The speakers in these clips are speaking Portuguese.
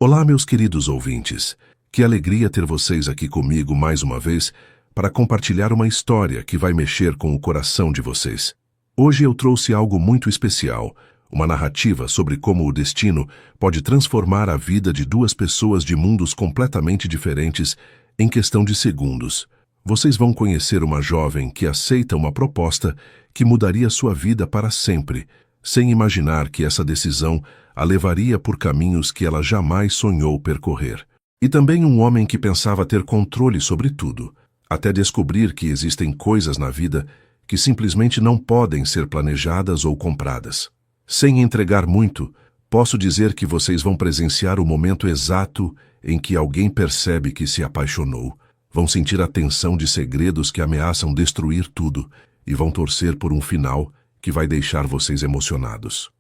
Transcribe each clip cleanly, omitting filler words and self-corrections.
Olá, meus queridos ouvintes. Que alegria ter vocês aqui comigo mais uma vez para compartilhar uma história que vai mexer com o coração de vocês. Hoje eu trouxe algo muito especial, uma narrativa sobre como o destino pode transformar a vida de duas pessoas de mundos completamente diferentes em questão de segundos. Vocês vão conhecer uma jovem que aceita uma proposta que mudaria sua vida para sempre, sem imaginar que essa decisão a levaria por caminhos que ela jamais sonhou percorrer. E também um homem que pensava ter controle sobre tudo, até descobrir que existem coisas na vida que simplesmente não podem ser planejadas ou compradas. Sem entregar muito, posso dizer que vocês vão presenciar o momento exato em que alguém percebe que se apaixonou, vão sentir a tensão de segredos que ameaçam destruir tudo e vão torcer por um final que vai deixar vocês emocionados.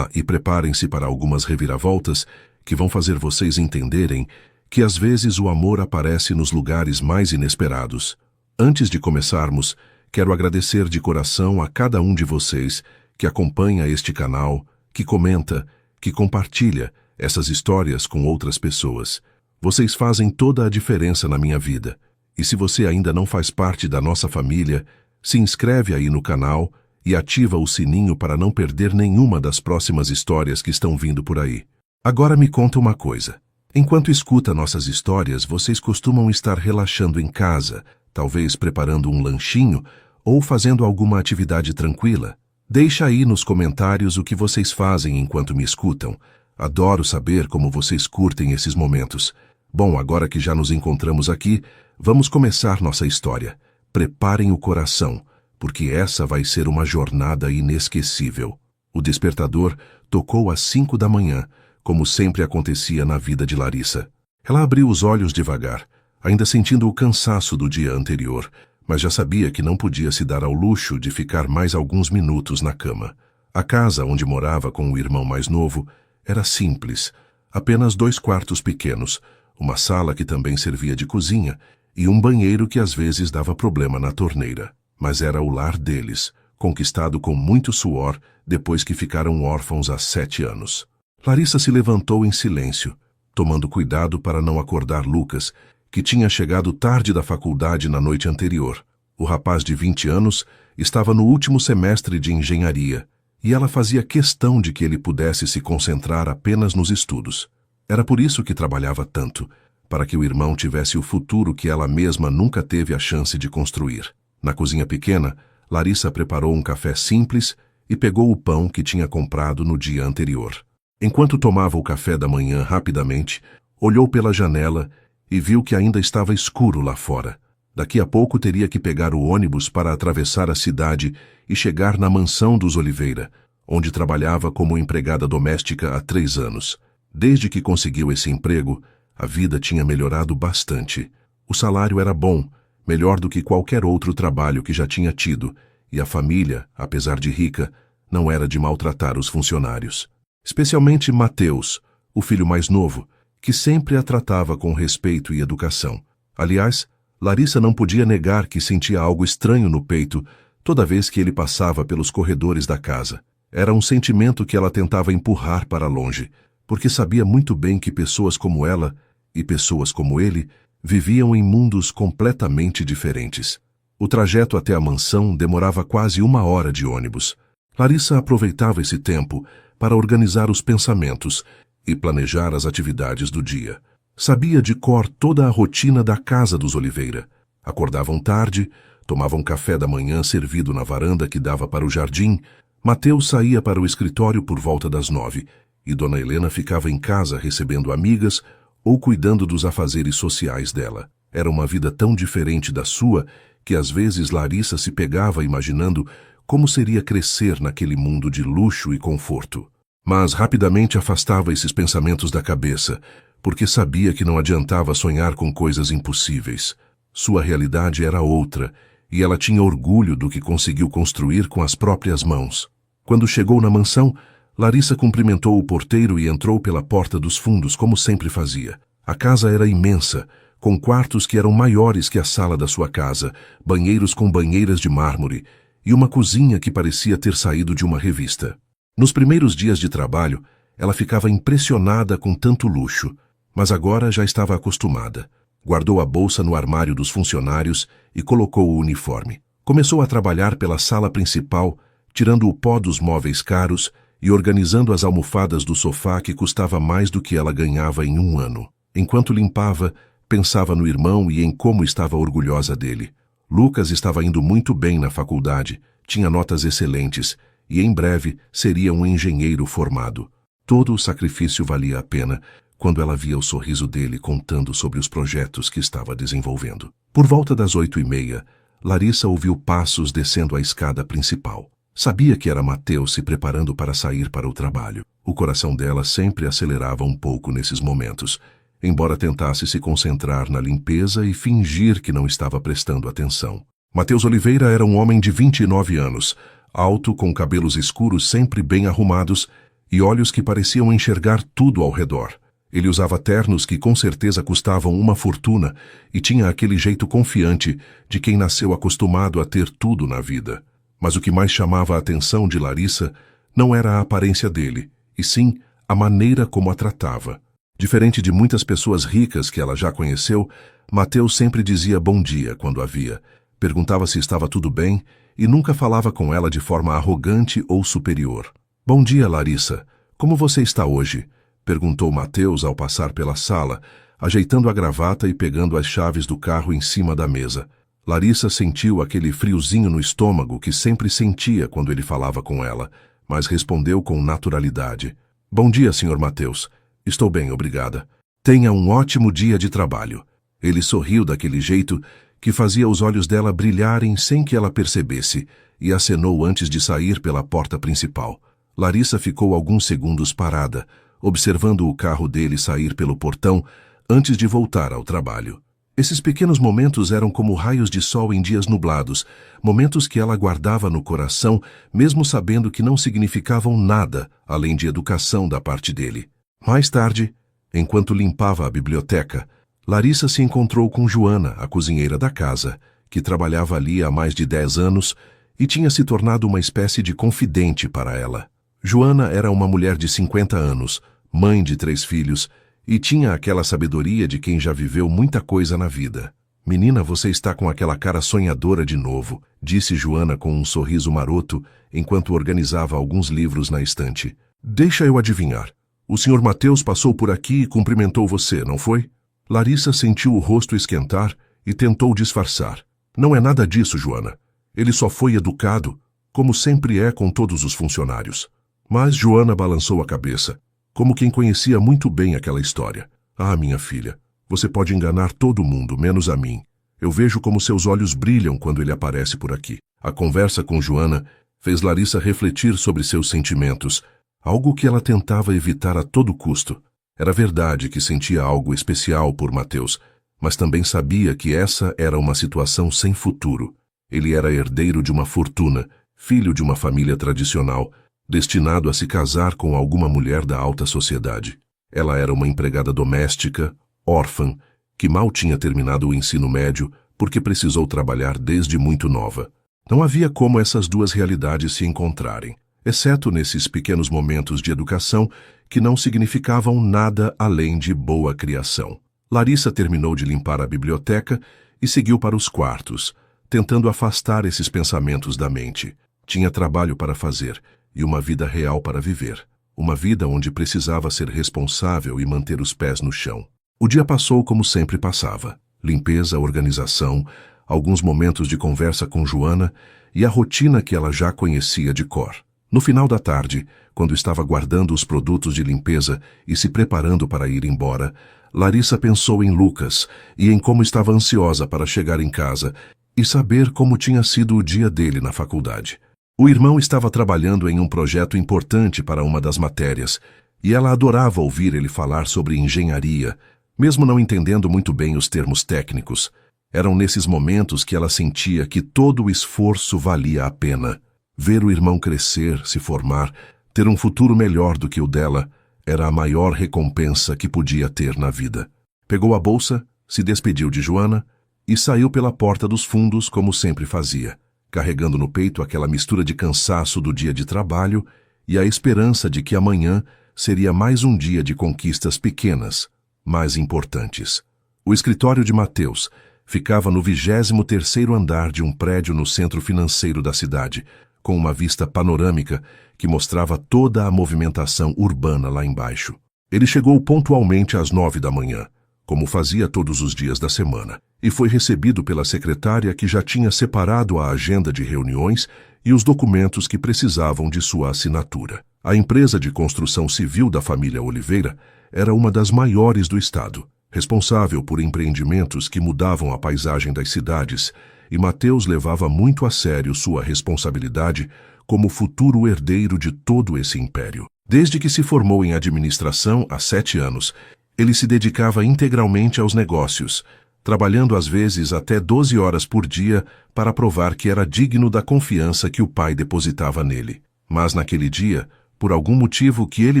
E preparem-se para algumas reviravoltas que vão fazer vocês entenderem que às vezes o amor aparece nos lugares mais inesperados. Antes de começarmos, quero agradecer de coração a cada um de vocês que acompanha este canal, que comenta, que compartilha essas histórias com outras pessoas. Vocês fazem toda a diferença na minha vida. E se você ainda não faz parte da nossa família, se inscreve aí no canal e ativa o sininho para não perder nenhuma das próximas histórias que estão vindo por aí. Agora me conta uma coisa. Enquanto escuta nossas histórias, vocês costumam estar relaxando em casa, talvez preparando um lanchinho ou fazendo alguma atividade tranquila? Deixa aí nos comentários o que vocês fazem enquanto me escutam. Adoro saber como vocês curtem esses momentos. Bom, agora que já nos encontramos aqui, vamos começar nossa história. Preparem o coração, porque essa vai ser uma jornada inesquecível. O despertador tocou às 5 da manhã, como sempre acontecia na vida de Larissa. Ela abriu os olhos devagar, ainda sentindo o cansaço do dia anterior, mas já sabia que não podia se dar ao luxo de ficar mais alguns minutos na cama. A casa onde morava com o irmão mais novo era simples, apenas 2 quartos pequenos, uma sala que também servia de cozinha e um banheiro que às vezes dava problema na torneira. Mas era o lar deles, conquistado com muito suor depois que ficaram órfãos há 7 anos. Larissa se levantou em silêncio, tomando cuidado para não acordar Lucas, que tinha chegado tarde da faculdade na noite anterior. O rapaz de 20 anos estava no último semestre de engenharia, e ela fazia questão de que ele pudesse se concentrar apenas nos estudos. Era por isso que trabalhava tanto, para que o irmão tivesse o futuro que ela mesma nunca teve a chance de construir. Na cozinha pequena, Larissa preparou um café simples e pegou o pão que tinha comprado no dia anterior. Enquanto tomava o café da manhã rapidamente, olhou pela janela e viu que ainda estava escuro lá fora. Daqui a pouco teria que pegar o ônibus para atravessar a cidade e chegar na mansão dos Oliveira, onde trabalhava como empregada doméstica há 3 anos. Desde que conseguiu esse emprego, a vida tinha melhorado bastante. O salário era bom, melhor do que qualquer outro trabalho que já tinha tido, e a família, apesar de rica, não era de maltratar os funcionários. Especialmente Mateus, o filho mais novo, que sempre a tratava com respeito e educação. Aliás, Larissa não podia negar que sentia algo estranho no peito toda vez que ele passava pelos corredores da casa. Era um sentimento que ela tentava empurrar para longe, porque sabia muito bem que pessoas como ela e pessoas como ele viviam em mundos completamente diferentes. O trajeto até a mansão demorava quase 1 hora de ônibus. Larissa aproveitava esse tempo para organizar os pensamentos e planejar as atividades do dia. Sabia de cor toda a rotina da casa dos Oliveira. Acordavam tarde, tomavam café da manhã servido na varanda que dava para o jardim. Mateus saía para o escritório por volta das 9 e Dona Helena ficava em casa recebendo amigas ou cuidando dos afazeres sociais dela. Era uma vida tão diferente da sua que às vezes Larissa se pegava imaginando como seria crescer naquele mundo de luxo e conforto. Mas rapidamente afastava esses pensamentos da cabeça, porque sabia que não adiantava sonhar com coisas impossíveis. Sua realidade era outra, e ela tinha orgulho do que conseguiu construir com as próprias mãos. Quando chegou na mansão, Larissa cumprimentou o porteiro e entrou pela porta dos fundos, como sempre fazia. A casa era imensa, com quartos que eram maiores que a sala da sua casa, banheiros com banheiras de mármore e uma cozinha que parecia ter saído de uma revista. Nos primeiros dias de trabalho, ela ficava impressionada com tanto luxo. Mas agora já estava acostumada. Guardou a bolsa no armário dos funcionários e colocou o uniforme. Começou a trabalhar pela sala principal, tirando o pó dos móveis caros e organizando as almofadas do sofá que custava mais do que ela ganhava em um ano. Enquanto limpava, pensava no irmão e em como estava orgulhosa dele. Lucas estava indo muito bem na faculdade, tinha notas excelentes e em breve seria um engenheiro formado. Todo o sacrifício valia a pena quando ela via o sorriso dele contando sobre os projetos que estava desenvolvendo. Por volta das 8h30, Larissa ouviu passos descendo a escada principal. Sabia que era Mateus se preparando para sair para o trabalho. O coração dela sempre acelerava um pouco nesses momentos, embora tentasse se concentrar na limpeza e fingir que não estava prestando atenção. Mateus Oliveira era um homem de 29 anos, alto, com cabelos escuros sempre bem arrumados e olhos que pareciam enxergar tudo ao redor. Ele usava ternos que com certeza custavam uma fortuna e tinha aquele jeito confiante de quem nasceu acostumado a ter tudo na vida. Mas o que mais chamava a atenção de Larissa não era a aparência dele, e sim a maneira como a tratava. Diferente de muitas pessoas ricas que ela já conheceu, Mateus sempre dizia bom dia quando a via, perguntava se estava tudo bem e nunca falava com ela de forma arrogante ou superior. Bom dia, Larissa. Como você está hoje? Perguntou Mateus ao passar pela sala, ajeitando a gravata e pegando as chaves do carro em cima da mesa. Larissa sentiu aquele friozinho no estômago que sempre sentia quando ele falava com ela, mas respondeu com naturalidade. Bom dia, Sr. Mateus. Estou bem, obrigada. Tenha um ótimo dia de trabalho. Ele sorriu daquele jeito que fazia os olhos dela brilharem sem que ela percebesse e acenou antes de sair pela porta principal. Larissa ficou alguns segundos parada, observando o carro dele sair pelo portão antes de voltar ao trabalho. Esses pequenos momentos eram como raios de sol em dias nublados, momentos que ela guardava no coração, mesmo sabendo que não significavam nada além de educação da parte dele. Mais tarde, enquanto limpava a biblioteca, Larissa se encontrou com Joana, a cozinheira da casa, que trabalhava ali há mais de 10 anos e tinha se tornado uma espécie de confidente para ela. Joana era uma mulher de 50 anos, mãe de 3 filhos, e tinha aquela sabedoria de quem já viveu muita coisa na vida. Menina, você está com aquela cara sonhadora de novo, disse Joana com um sorriso maroto, enquanto organizava alguns livros na estante. Deixa eu adivinhar. O Sr. Mateus passou por aqui e cumprimentou você, não foi? Larissa sentiu o rosto esquentar e tentou disfarçar. Não é nada disso, Joana. Ele só foi educado, como sempre é com todos os funcionários. Mas Joana balançou a cabeça, como quem conhecia muito bem aquela história. Ah, minha filha, você pode enganar todo mundo, menos a mim. Eu vejo como seus olhos brilham quando ele aparece por aqui. A conversa com Joana fez Larissa refletir sobre seus sentimentos, algo que ela tentava evitar a todo custo. Era verdade que sentia algo especial por Mateus, mas também sabia que essa era uma situação sem futuro. Ele era herdeiro de uma fortuna, filho de uma família tradicional, destinado a se casar com alguma mulher da alta sociedade. Ela era uma empregada doméstica, órfã, que mal tinha terminado o ensino médio porque precisou trabalhar desde muito nova. Não havia como essas duas realidades se encontrarem, exceto nesses pequenos momentos de educação que não significavam nada além de boa criação. Larissa terminou de limpar a biblioteca e seguiu para os quartos, tentando afastar esses pensamentos da mente. Tinha trabalho para fazer e uma vida real para viver. Uma vida onde precisava ser responsável e manter os pés no chão. O dia passou como sempre passava. Limpeza, organização, alguns momentos de conversa com Joana e a rotina que ela já conhecia de cor. No final da tarde, quando estava guardando os produtos de limpeza e se preparando para ir embora, Larissa pensou em Lucas e em como estava ansiosa para chegar em casa e saber como tinha sido o dia dele na faculdade. O irmão estava trabalhando em um projeto importante para uma das matérias, e ela adorava ouvir ele falar sobre engenharia, mesmo não entendendo muito bem os termos técnicos. Eram nesses momentos que ela sentia que todo o esforço valia a pena. Ver o irmão crescer, se formar, ter um futuro melhor do que o dela, era a maior recompensa que podia ter na vida. Pegou a bolsa, se despediu de Joana e saiu pela porta dos fundos como sempre fazia, carregando no peito aquela mistura de cansaço do dia de trabalho e a esperança de que amanhã seria mais um dia de conquistas pequenas, mais importantes. O escritório de Mateus ficava no 23º andar de um prédio no centro financeiro da cidade, com uma vista panorâmica que mostrava toda a movimentação urbana lá embaixo. Ele chegou pontualmente às 9 da manhã, como fazia todos os dias da semana, e foi recebido pela secretária que já tinha separado a agenda de reuniões e os documentos que precisavam de sua assinatura. A empresa de construção civil da família Oliveira era uma das maiores do estado, responsável por empreendimentos que mudavam a paisagem das cidades, e Mateus levava muito a sério sua responsabilidade como futuro herdeiro de todo esse império. Desde que se formou em administração há 7 anos, ele se dedicava integralmente aos negócios, trabalhando às vezes até 12 horas por dia para provar que era digno da confiança que o pai depositava nele. Mas naquele dia, por algum motivo que ele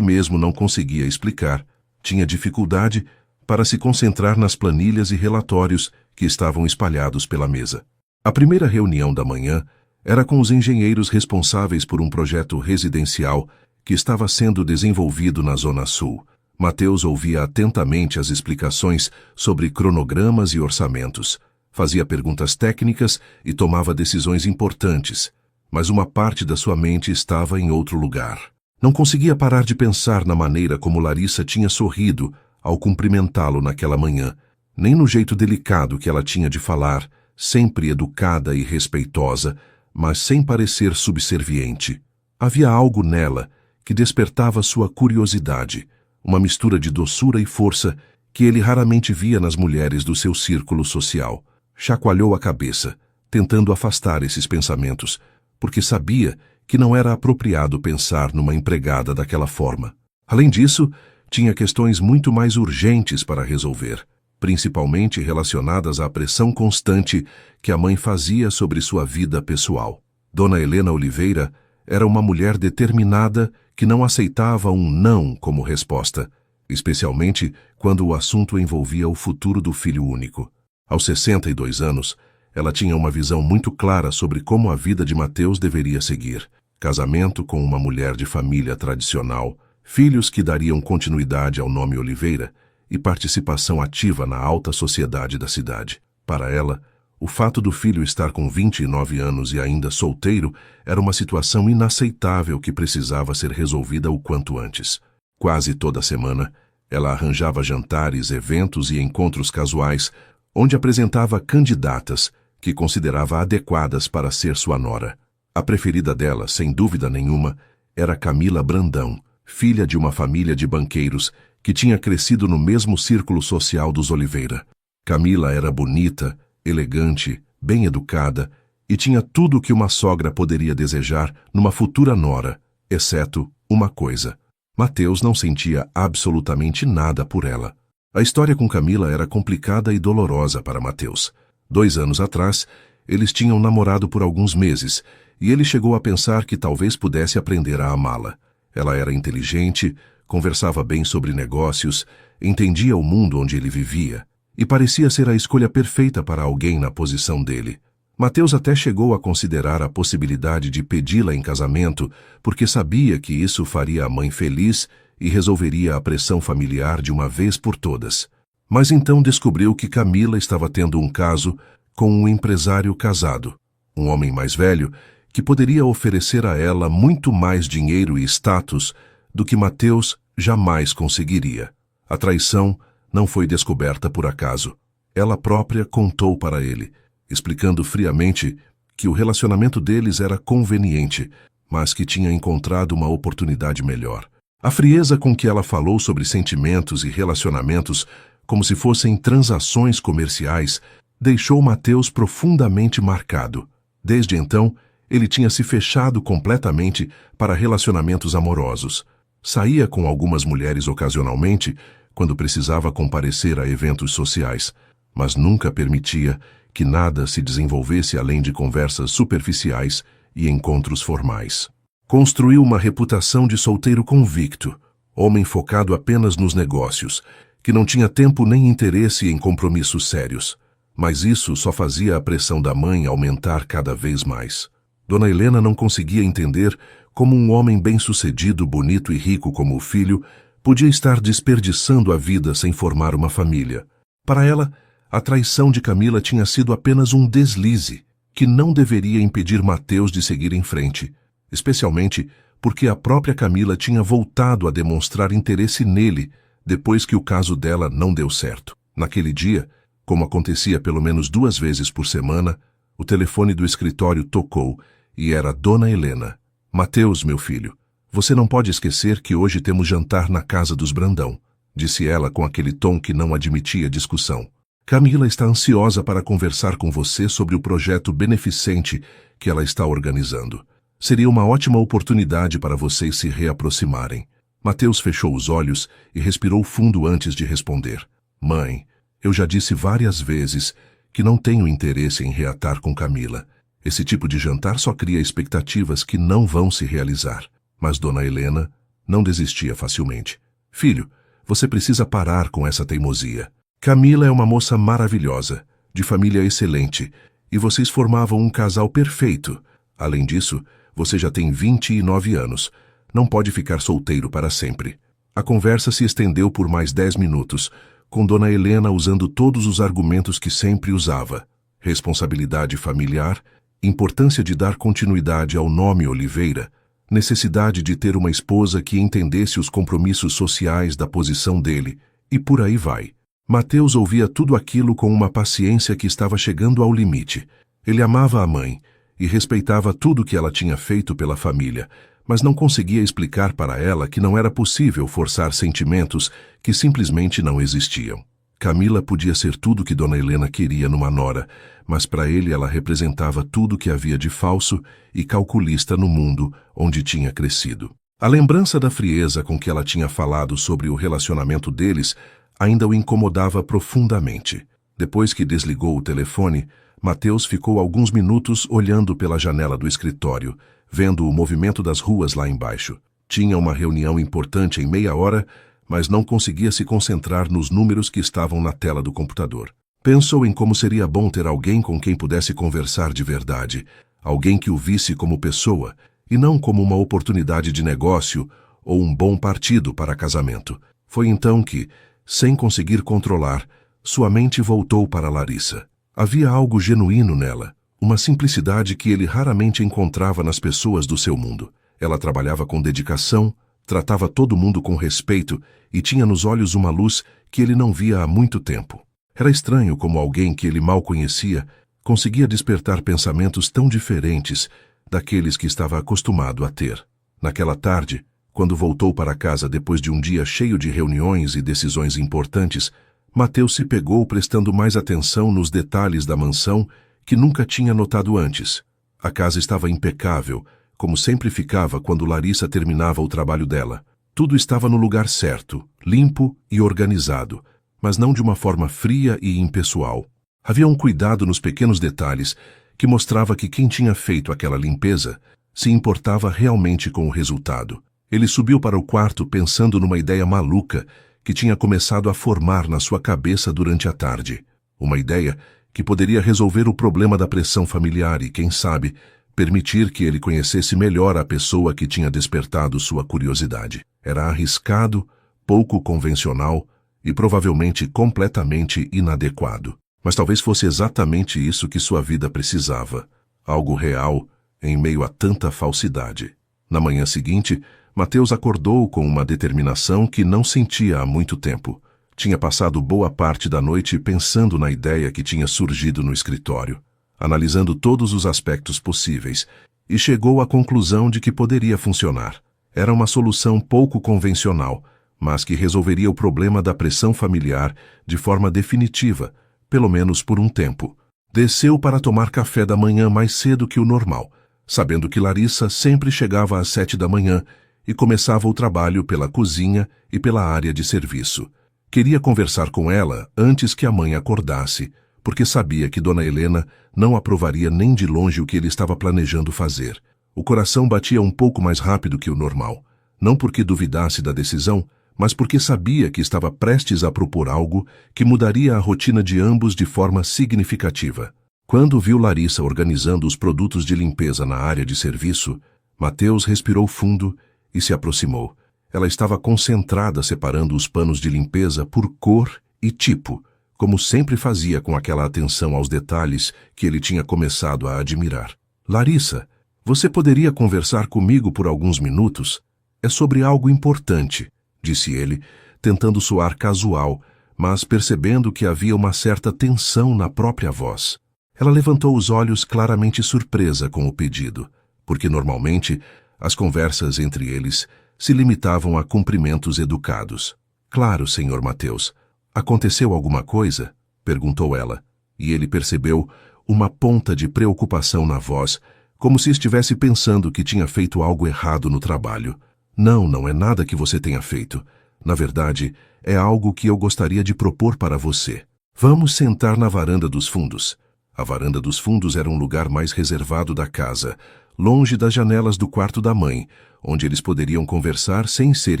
mesmo não conseguia explicar, tinha dificuldade para se concentrar nas planilhas e relatórios que estavam espalhados pela mesa. A primeira reunião da manhã era com os engenheiros responsáveis por um projeto residencial que estava sendo desenvolvido na Zona Sul. Mateus ouvia atentamente as explicações sobre cronogramas e orçamentos, fazia perguntas técnicas e tomava decisões importantes, mas uma parte da sua mente estava em outro lugar. Não conseguia parar de pensar na maneira como Larissa tinha sorrido ao cumprimentá-lo naquela manhã, nem no jeito delicado que ela tinha de falar, sempre educada e respeitosa, mas sem parecer subserviente. Havia algo nela que despertava sua curiosidade, uma mistura de doçura e força que ele raramente via nas mulheres do seu círculo social. Chacoalhou a cabeça, tentando afastar esses pensamentos, porque sabia que não era apropriado pensar numa empregada daquela forma. Além disso, tinha questões muito mais urgentes para resolver, principalmente relacionadas à pressão constante que a mãe fazia sobre sua vida pessoal. Dona Helena Oliveira era uma mulher determinada que não aceitava um não como resposta, especialmente quando o assunto envolvia o futuro do filho único. Aos 62 anos, ela tinha uma visão muito clara sobre como a vida de Mateus deveria seguir: casamento com uma mulher de família tradicional, filhos que dariam continuidade ao nome Oliveira e participação ativa na alta sociedade da cidade. Para ela, o fato do filho estar com 29 anos e ainda solteiro era uma situação inaceitável que precisava ser resolvida o quanto antes. Quase toda semana, ela arranjava jantares, eventos e encontros casuais, onde apresentava candidatas que considerava adequadas para ser sua nora. A preferida dela, sem dúvida nenhuma, era Camila Brandão, filha de uma família de banqueiros que tinha crescido no mesmo círculo social dos Oliveira. Camila era bonita, elegante, bem educada e tinha tudo o que uma sogra poderia desejar numa futura nora, exceto uma coisa: Mateus não sentia absolutamente nada por ela. A história com Camila era complicada e dolorosa para Mateus. 2 anos atrás, eles tinham namorado por alguns meses e ele chegou a pensar que talvez pudesse aprender a amá-la. Ela era inteligente, conversava bem sobre negócios, entendia o mundo onde ele vivia e parecia ser a escolha perfeita para alguém na posição dele. Mateus até chegou a considerar a possibilidade de pedi-la em casamento, porque sabia que isso faria a mãe feliz e resolveria a pressão familiar de uma vez por todas. Mas então descobriu que Camila estava tendo um caso com um empresário casado, um homem mais velho que poderia oferecer a ela muito mais dinheiro e status do que Mateus jamais conseguiria. A traição não foi descoberta por acaso. Ela própria contou para ele, explicando friamente que o relacionamento deles era conveniente, mas que tinha encontrado uma oportunidade melhor. A frieza com que ela falou sobre sentimentos e relacionamentos, como se fossem transações comerciais, deixou Mateus profundamente marcado. Desde então, ele tinha se fechado completamente para relacionamentos amorosos. Saía com algumas mulheres ocasionalmente, quando precisava comparecer a eventos sociais, mas nunca permitia que nada se desenvolvesse além de conversas superficiais e encontros formais. Construiu uma reputação de solteiro convicto, homem focado apenas nos negócios, que não tinha tempo nem interesse em compromissos sérios. Mas isso só fazia a pressão da mãe aumentar cada vez mais. Dona Helena não conseguia entender como um homem bem-sucedido, bonito e rico como o filho Podia estar desperdiçando a vida sem formar uma família. Para ela, a traição de Camila tinha sido apenas um deslize, que não deveria impedir Mateus de seguir em frente, especialmente porque a própria Camila tinha voltado a demonstrar interesse nele depois que o caso dela não deu certo. Naquele dia, como acontecia pelo menos 2 vezes por semana, o telefone do escritório tocou e era Dona Helena. Mateus, meu filho, você não pode esquecer que hoje temos jantar na casa dos Brandão, disse ela com aquele tom que não admitia discussão. Camila está ansiosa para conversar com você sobre o projeto beneficente que ela está organizando. Seria uma ótima oportunidade para vocês se reaproximarem. Mateus fechou os olhos e respirou fundo antes de responder. Mãe, eu já disse várias vezes que não tenho interesse em reatar com Camila. Esse tipo de jantar só cria expectativas que não vão se realizar. Mas Dona Helena não desistia facilmente. Filho, você precisa parar com essa teimosia. Camila é uma moça maravilhosa, de família excelente, e vocês formavam um casal perfeito. Além disso, você já tem 29 anos. Não pode ficar solteiro para sempre. A conversa se estendeu por mais 10 minutos, com Dona Helena usando todos os argumentos que sempre usava. Responsabilidade familiar, importância de dar continuidade ao nome Oliveira, necessidade de ter uma esposa que entendesse os compromissos sociais da posição dele, e por aí vai. Mateus ouvia tudo aquilo com uma paciência que estava chegando ao limite. Ele amava a mãe e respeitava tudo que ela tinha feito pela família, mas não conseguia explicar para ela que não era possível forçar sentimentos que simplesmente não existiam. Camila podia ser tudo que Dona Helena queria numa nora, mas para ele ela representava tudo que havia de falso e calculista no mundo onde tinha crescido. A lembrança da frieza com que ela tinha falado sobre o relacionamento deles ainda o incomodava profundamente. Depois que desligou o telefone, Mateus ficou alguns minutos olhando pela janela do escritório, vendo o movimento das ruas lá embaixo. Tinha uma reunião importante em meia hora, mas não conseguia se concentrar nos números que estavam na tela do computador. Pensou em como seria bom ter alguém com quem pudesse conversar de verdade, alguém que o visse como pessoa, e não como uma oportunidade de negócio ou um bom partido para casamento. Foi então que, sem conseguir controlar, sua mente voltou para Larissa. Havia algo genuíno nela, uma simplicidade que ele raramente encontrava nas pessoas do seu mundo. Ela trabalhava com dedicação, tratava todo mundo com respeito e tinha nos olhos uma luz que ele não via há muito tempo. Era estranho como alguém que ele mal conhecia conseguia despertar pensamentos tão diferentes daqueles que estava acostumado a ter. Naquela tarde, quando voltou para casa depois de um dia cheio de reuniões e decisões importantes, Mateus se pegou prestando mais atenção nos detalhes da mansão que nunca tinha notado antes. A casa estava impecável, como sempre ficava quando Larissa terminava o trabalho dela. Tudo estava no lugar certo, limpo e organizado, mas não de uma forma fria e impessoal. Havia um cuidado nos pequenos detalhes que mostrava que quem tinha feito aquela limpeza se importava realmente com o resultado. Ele subiu para o quarto pensando numa ideia maluca que tinha começado a formar na sua cabeça durante a tarde. Uma ideia que poderia resolver o problema da pressão familiar e, quem sabe, permitir que ele conhecesse melhor a pessoa que tinha despertado sua curiosidade. Era arriscado, pouco convencional e provavelmente completamente inadequado. Mas talvez fosse exatamente isso que sua vida precisava. Algo real em meio a tanta falsidade. Na manhã seguinte, Mateus acordou com uma determinação que não sentia há muito tempo. Tinha passado boa parte da noite pensando na ideia que tinha surgido no escritório, analisando todos os aspectos possíveis, e chegou à conclusão de que poderia funcionar. Era uma solução pouco convencional, mas que resolveria o problema da pressão familiar de forma definitiva, pelo menos por um tempo. Desceu para tomar café da manhã mais cedo que o normal, sabendo que Larissa sempre chegava às 7 da manhã e começava o trabalho pela cozinha e pela área de serviço. Queria conversar com ela antes que a mãe acordasse, porque sabia que Dona Helena não aprovaria nem de longe o que ele estava planejando fazer. O coração batia um pouco mais rápido que o normal, não porque duvidasse da decisão, mas porque sabia que estava prestes a propor algo que mudaria a rotina de ambos de forma significativa. Quando viu Larissa organizando os produtos de limpeza na área de serviço, Mateus respirou fundo e se aproximou. Ela estava concentrada separando os panos de limpeza por cor e tipo, como sempre fazia com aquela atenção aos detalhes que ele tinha começado a admirar. Larissa, você poderia conversar comigo por alguns minutos? É sobre algo importante, disse ele, tentando soar casual, mas percebendo que havia uma certa tensão na própria voz. Ela levantou os olhos claramente surpresa com o pedido, porque normalmente as conversas entre eles se limitavam a cumprimentos educados. Claro, Sr. Mateus. Aconteceu alguma coisa? Perguntou ela, e ele percebeu uma ponta de preocupação na voz, como se estivesse pensando que tinha feito algo errado no trabalho. Não, não é nada que você tenha feito. Na verdade, é algo que eu gostaria de propor para você. Vamos sentar na varanda dos fundos. A varanda dos fundos era um lugar mais reservado da casa, longe das janelas do quarto da mãe, onde eles poderiam conversar sem ser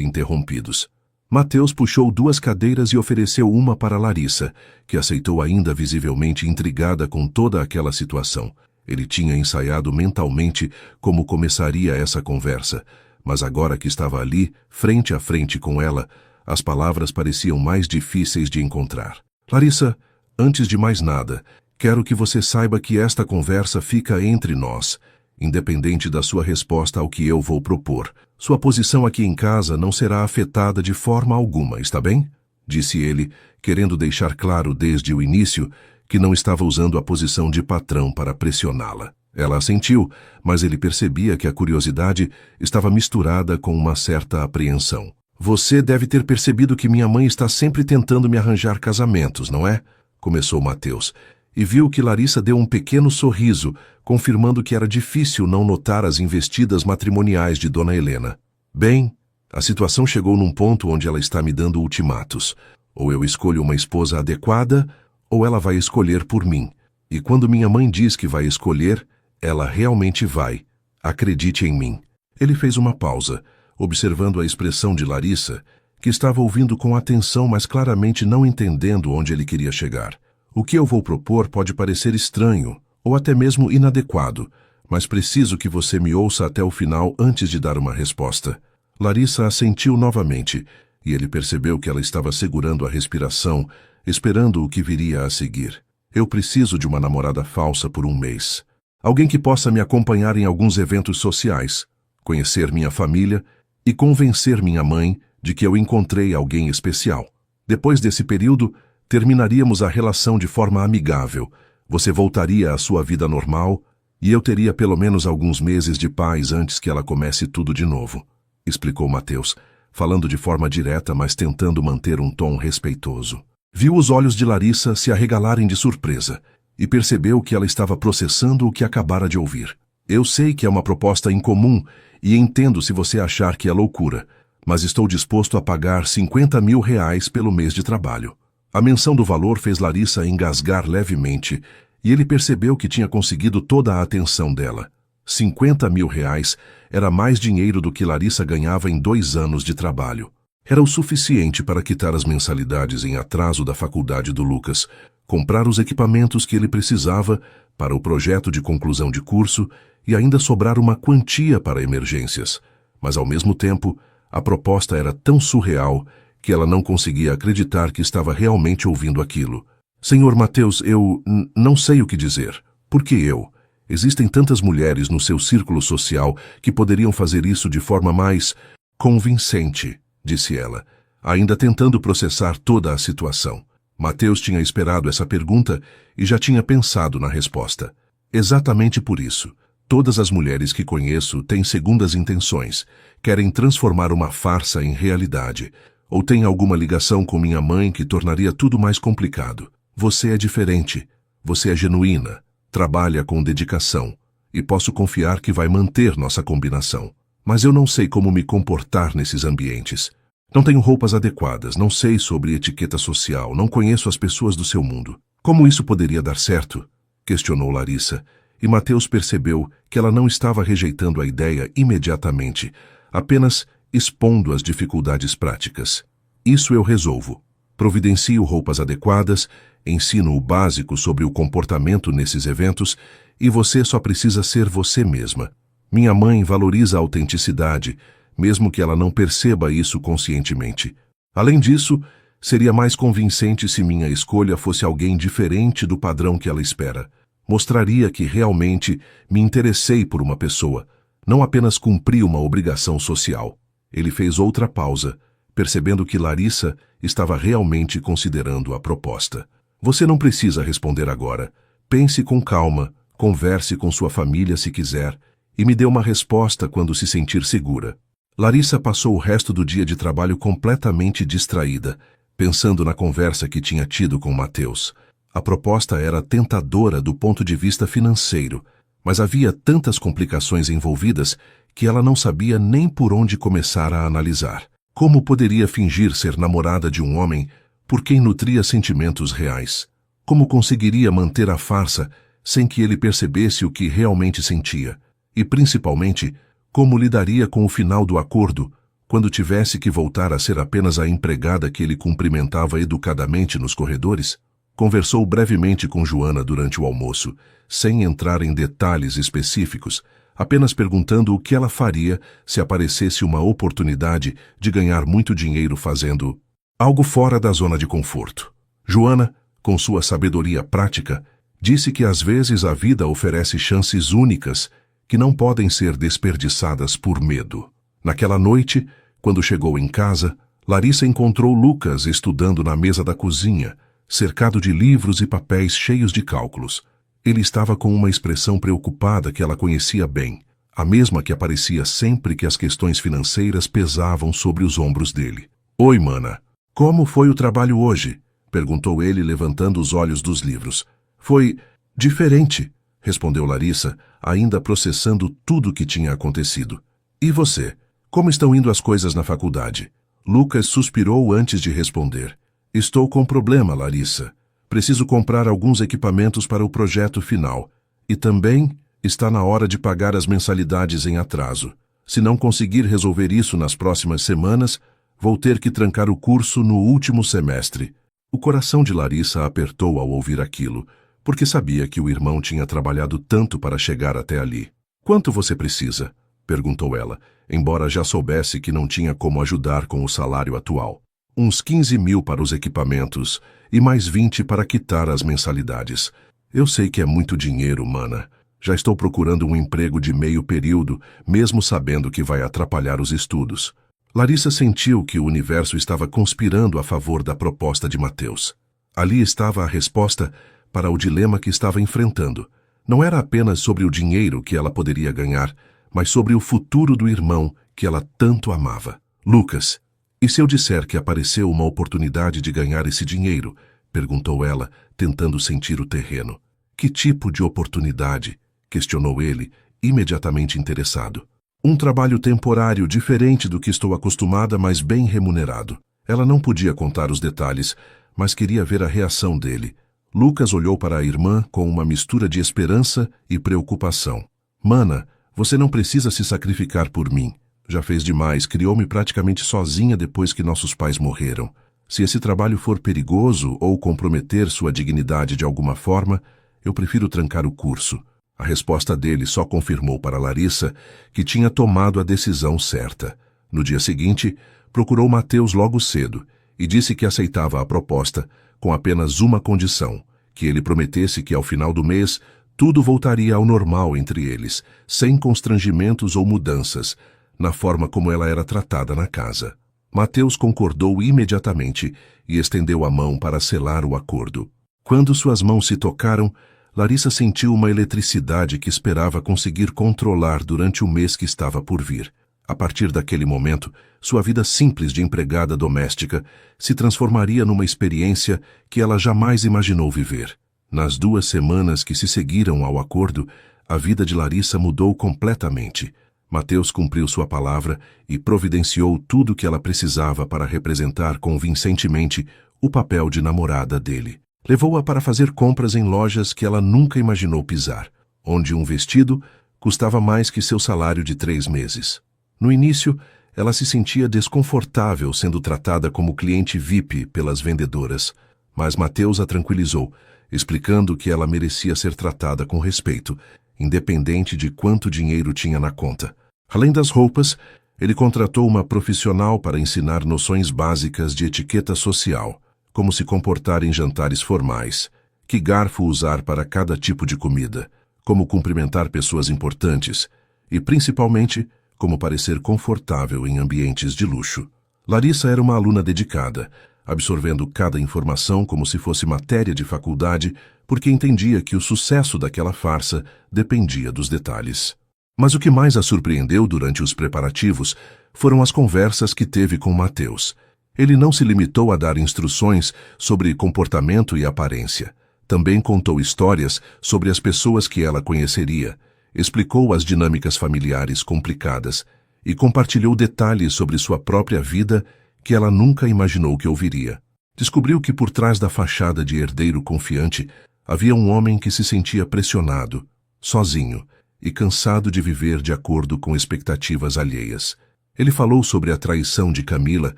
interrompidos. Mateus puxou 2 cadeiras e ofereceu uma para Larissa, que aceitou ainda visivelmente intrigada com toda aquela situação. Ele tinha ensaiado mentalmente como começaria essa conversa, mas agora que estava ali, frente a frente com ela, as palavras pareciam mais difíceis de encontrar. Larissa, antes de mais nada, quero que você saiba que esta conversa fica entre nós, independente da sua resposta ao que eu vou propor. Sua posição aqui em casa não será afetada de forma alguma, está bem? Disse ele, querendo deixar claro desde o início que não estava usando a posição de patrão para pressioná-la. Ela assentiu, mas ele percebia que a curiosidade estava misturada com uma certa apreensão. Você deve ter percebido que minha mãe está sempre tentando me arranjar casamentos, não é? Começou Mateus, e viu que Larissa deu um pequeno sorriso, confirmando que era difícil não notar as investidas matrimoniais de Dona Helena. Bem, a situação chegou num ponto onde ela está me dando ultimatos. Ou eu escolho uma esposa adequada, ou ela vai escolher por mim. E quando minha mãe diz que vai escolher, ela realmente vai. Acredite em mim. Ele fez uma pausa, observando a expressão de Larissa, que estava ouvindo com atenção, mas claramente não entendendo onde ele queria chegar. O que eu vou propor pode parecer estranho, ou até mesmo inadequado, mas preciso que você me ouça até o final antes de dar uma resposta. Larissa assentiu novamente, e ele percebeu que ela estava segurando a respiração, esperando o que viria a seguir. Eu preciso de uma namorada falsa por 1 mês. Alguém que possa me acompanhar em alguns eventos sociais, conhecer minha família e convencer minha mãe de que eu encontrei alguém especial. Depois desse período, terminaríamos a relação de forma amigável. Você voltaria à sua vida normal e eu teria pelo menos alguns meses de paz antes que ela comece tudo de novo, explicou Mateus, falando de forma direta, mas tentando manter um tom respeitoso. Viu os olhos de Larissa se arregalarem de surpresa e percebeu que ela estava processando o que acabara de ouvir. Eu sei que é uma proposta incomum e entendo se você achar que é loucura, mas estou disposto a pagar 50 mil reais pelo mês de trabalho. A menção do valor fez Larissa engasgar levemente e ele percebeu que tinha conseguido toda a atenção dela. 50 mil reais era mais dinheiro do que Larissa ganhava em 2 anos de trabalho. Era o suficiente para quitar as mensalidades em atraso da faculdade do Lucas, comprar os equipamentos que ele precisava para o projeto de conclusão de curso e ainda sobrar uma quantia para emergências. Mas, ao mesmo tempo, a proposta era tão surreal que ela não conseguia acreditar que estava realmente ouvindo aquilo. Senhor Mateus, eu não sei o que dizer. Por que eu? Existem tantas mulheres no seu círculo social que poderiam fazer isso de forma mais convincente, disse ela, ainda tentando processar toda a situação. Mateus tinha esperado essa pergunta e já tinha pensado na resposta. Exatamente por isso. Todas as mulheres que conheço têm segundas intenções, querem transformar uma farsa em realidade, ou têm alguma ligação com minha mãe que tornaria tudo mais complicado. Você é diferente, você é genuína, trabalha com dedicação, e posso confiar que vai manter nossa combinação. Mas eu não sei como me comportar nesses ambientes. Não tenho roupas adequadas, não sei sobre etiqueta social, não conheço as pessoas do seu mundo. Como isso poderia dar certo? Questionou Larissa, e Mateus percebeu que ela não estava rejeitando a ideia imediatamente, apenas expondo as dificuldades práticas. Isso eu resolvo. Providencio roupas adequadas, ensino o básico sobre o comportamento nesses eventos e você só precisa ser você mesma. Minha mãe valoriza a autenticidade, mesmo que ela não perceba isso conscientemente. Além disso, seria mais convincente se minha escolha fosse alguém diferente do padrão que ela espera. Mostraria que realmente me interessei por uma pessoa, não apenas cumpri uma obrigação social. Ele fez outra pausa, percebendo que Larissa estava realmente considerando a proposta. Você não precisa responder agora. Pense com calma, converse com sua família se quiser, e me dê uma resposta quando se sentir segura. Larissa passou o resto do dia de trabalho completamente distraída, pensando na conversa que tinha tido com Mateus. A proposta era tentadora do ponto de vista financeiro, mas havia tantas complicações envolvidas que ela não sabia nem por onde começar a analisar. Como poderia fingir ser namorada de um homem por quem nutria sentimentos reais? Como conseguiria manter a farsa sem que ele percebesse o que realmente sentia? E, principalmente, como lidaria com o final do acordo, quando tivesse que voltar a ser apenas a empregada que ele cumprimentava educadamente nos corredores? Conversou brevemente com Joana durante o almoço, sem entrar em detalhes específicos, apenas perguntando o que ela faria se aparecesse uma oportunidade de ganhar muito dinheiro fazendo algo fora da zona de conforto. Joana, com sua sabedoria prática, disse que às vezes a vida oferece chances únicas que não podem ser desperdiçadas por medo. Naquela noite, quando chegou em casa, Larissa encontrou Lucas estudando na mesa da cozinha, cercado de livros e papéis cheios de cálculos. Ele estava com uma expressão preocupada que ela conhecia bem, a mesma que aparecia sempre que as questões financeiras pesavam sobre os ombros dele. "Oi, mana. Como foi o trabalho hoje?" perguntou ele, levantando os olhos dos livros. "Foi diferente", respondeu Larissa, ainda processando tudo o que tinha acontecido. "E você? Como estão indo as coisas na faculdade?" Lucas suspirou antes de responder. "Estou com problema, Larissa. Preciso comprar alguns equipamentos para o projeto final. E também está na hora de pagar as mensalidades em atraso. Se não conseguir resolver isso nas próximas semanas, vou ter que trancar o curso no último semestre." O coração de Larissa apertou ao ouvir aquilo, porque sabia que o irmão tinha trabalhado tanto para chegar até ali. "Quanto você precisa?" perguntou ela, embora já soubesse que não tinha como ajudar com o salário atual. "Uns 15 mil para os equipamentos e mais 20 para quitar as mensalidades. Eu sei que é muito dinheiro, mana. Já estou procurando um emprego de meio período, mesmo sabendo que vai atrapalhar os estudos." Larissa sentiu que o universo estava conspirando a favor da proposta de Mateus. Ali estava a resposta para o dilema que estava enfrentando. Não era apenas sobre o dinheiro que ela poderia ganhar, mas sobre o futuro do irmão que ela tanto amava. "Lucas, e se eu disser que apareceu uma oportunidade de ganhar esse dinheiro?" perguntou ela, tentando sentir o terreno. "Que tipo de oportunidade?" questionou ele, imediatamente interessado. "Um trabalho temporário diferente do que estou acostumada, mas bem remunerado." Ela não podia contar os detalhes, mas queria ver a reação dele. Lucas olhou para a irmã com uma mistura de esperança e preocupação. "Mana, você não precisa se sacrificar por mim. Já fez demais, criou-me praticamente sozinha depois que nossos pais morreram. Se esse trabalho for perigoso ou comprometer sua dignidade de alguma forma, eu prefiro trancar o curso." A resposta dele só confirmou para Larissa que tinha tomado a decisão certa. No dia seguinte, procurou Mateus logo cedo e disse que aceitava a proposta com apenas uma condição, que ele prometesse que ao final do mês tudo voltaria ao normal entre eles, sem constrangimentos ou mudanças, na forma como ela era tratada na casa. Mateus concordou imediatamente e estendeu a mão para selar o acordo. Quando suas mãos se tocaram, Larissa sentiu uma eletricidade que esperava conseguir controlar durante o mês que estava por vir. A partir daquele momento, sua vida simples de empregada doméstica se transformaria numa experiência que ela jamais imaginou viver. Nas 2 semanas que se seguiram ao acordo, a vida de Larissa mudou completamente. Mateus cumpriu sua palavra e providenciou tudo o que ela precisava para representar convincentemente o papel de namorada dele. Levou-a para fazer compras em lojas que ela nunca imaginou pisar, onde um vestido custava mais que seu salário de 3 meses. No início, ela se sentia desconfortável sendo tratada como cliente VIP pelas vendedoras, mas Mateus a tranquilizou, explicando que ela merecia ser tratada com respeito, independente de quanto dinheiro tinha na conta. Além das roupas, Ele contratou uma profissional para ensinar noções básicas de etiqueta social, como se comportar em jantares formais, que garfo usar para cada tipo de comida, como cumprimentar pessoas importantes e, principalmente, como parecer confortável em ambientes de luxo. Larissa era uma aluna dedicada, absorvendo cada informação como se fosse matéria de faculdade, porque entendia que o sucesso daquela farsa dependia dos detalhes. Mas o que mais a surpreendeu durante os preparativos foram as conversas que teve com Mateus. Ele não se limitou a dar instruções sobre comportamento e aparência. Também contou histórias sobre as pessoas que ela conheceria, explicou as dinâmicas familiares complicadas e compartilhou detalhes sobre sua própria vida que ela nunca imaginou que ouviria. Descobriu que por trás da fachada de herdeiro confiante havia um homem que se sentia pressionado, sozinho e cansado de viver de acordo com expectativas alheias. Ele falou sobre a traição de Camila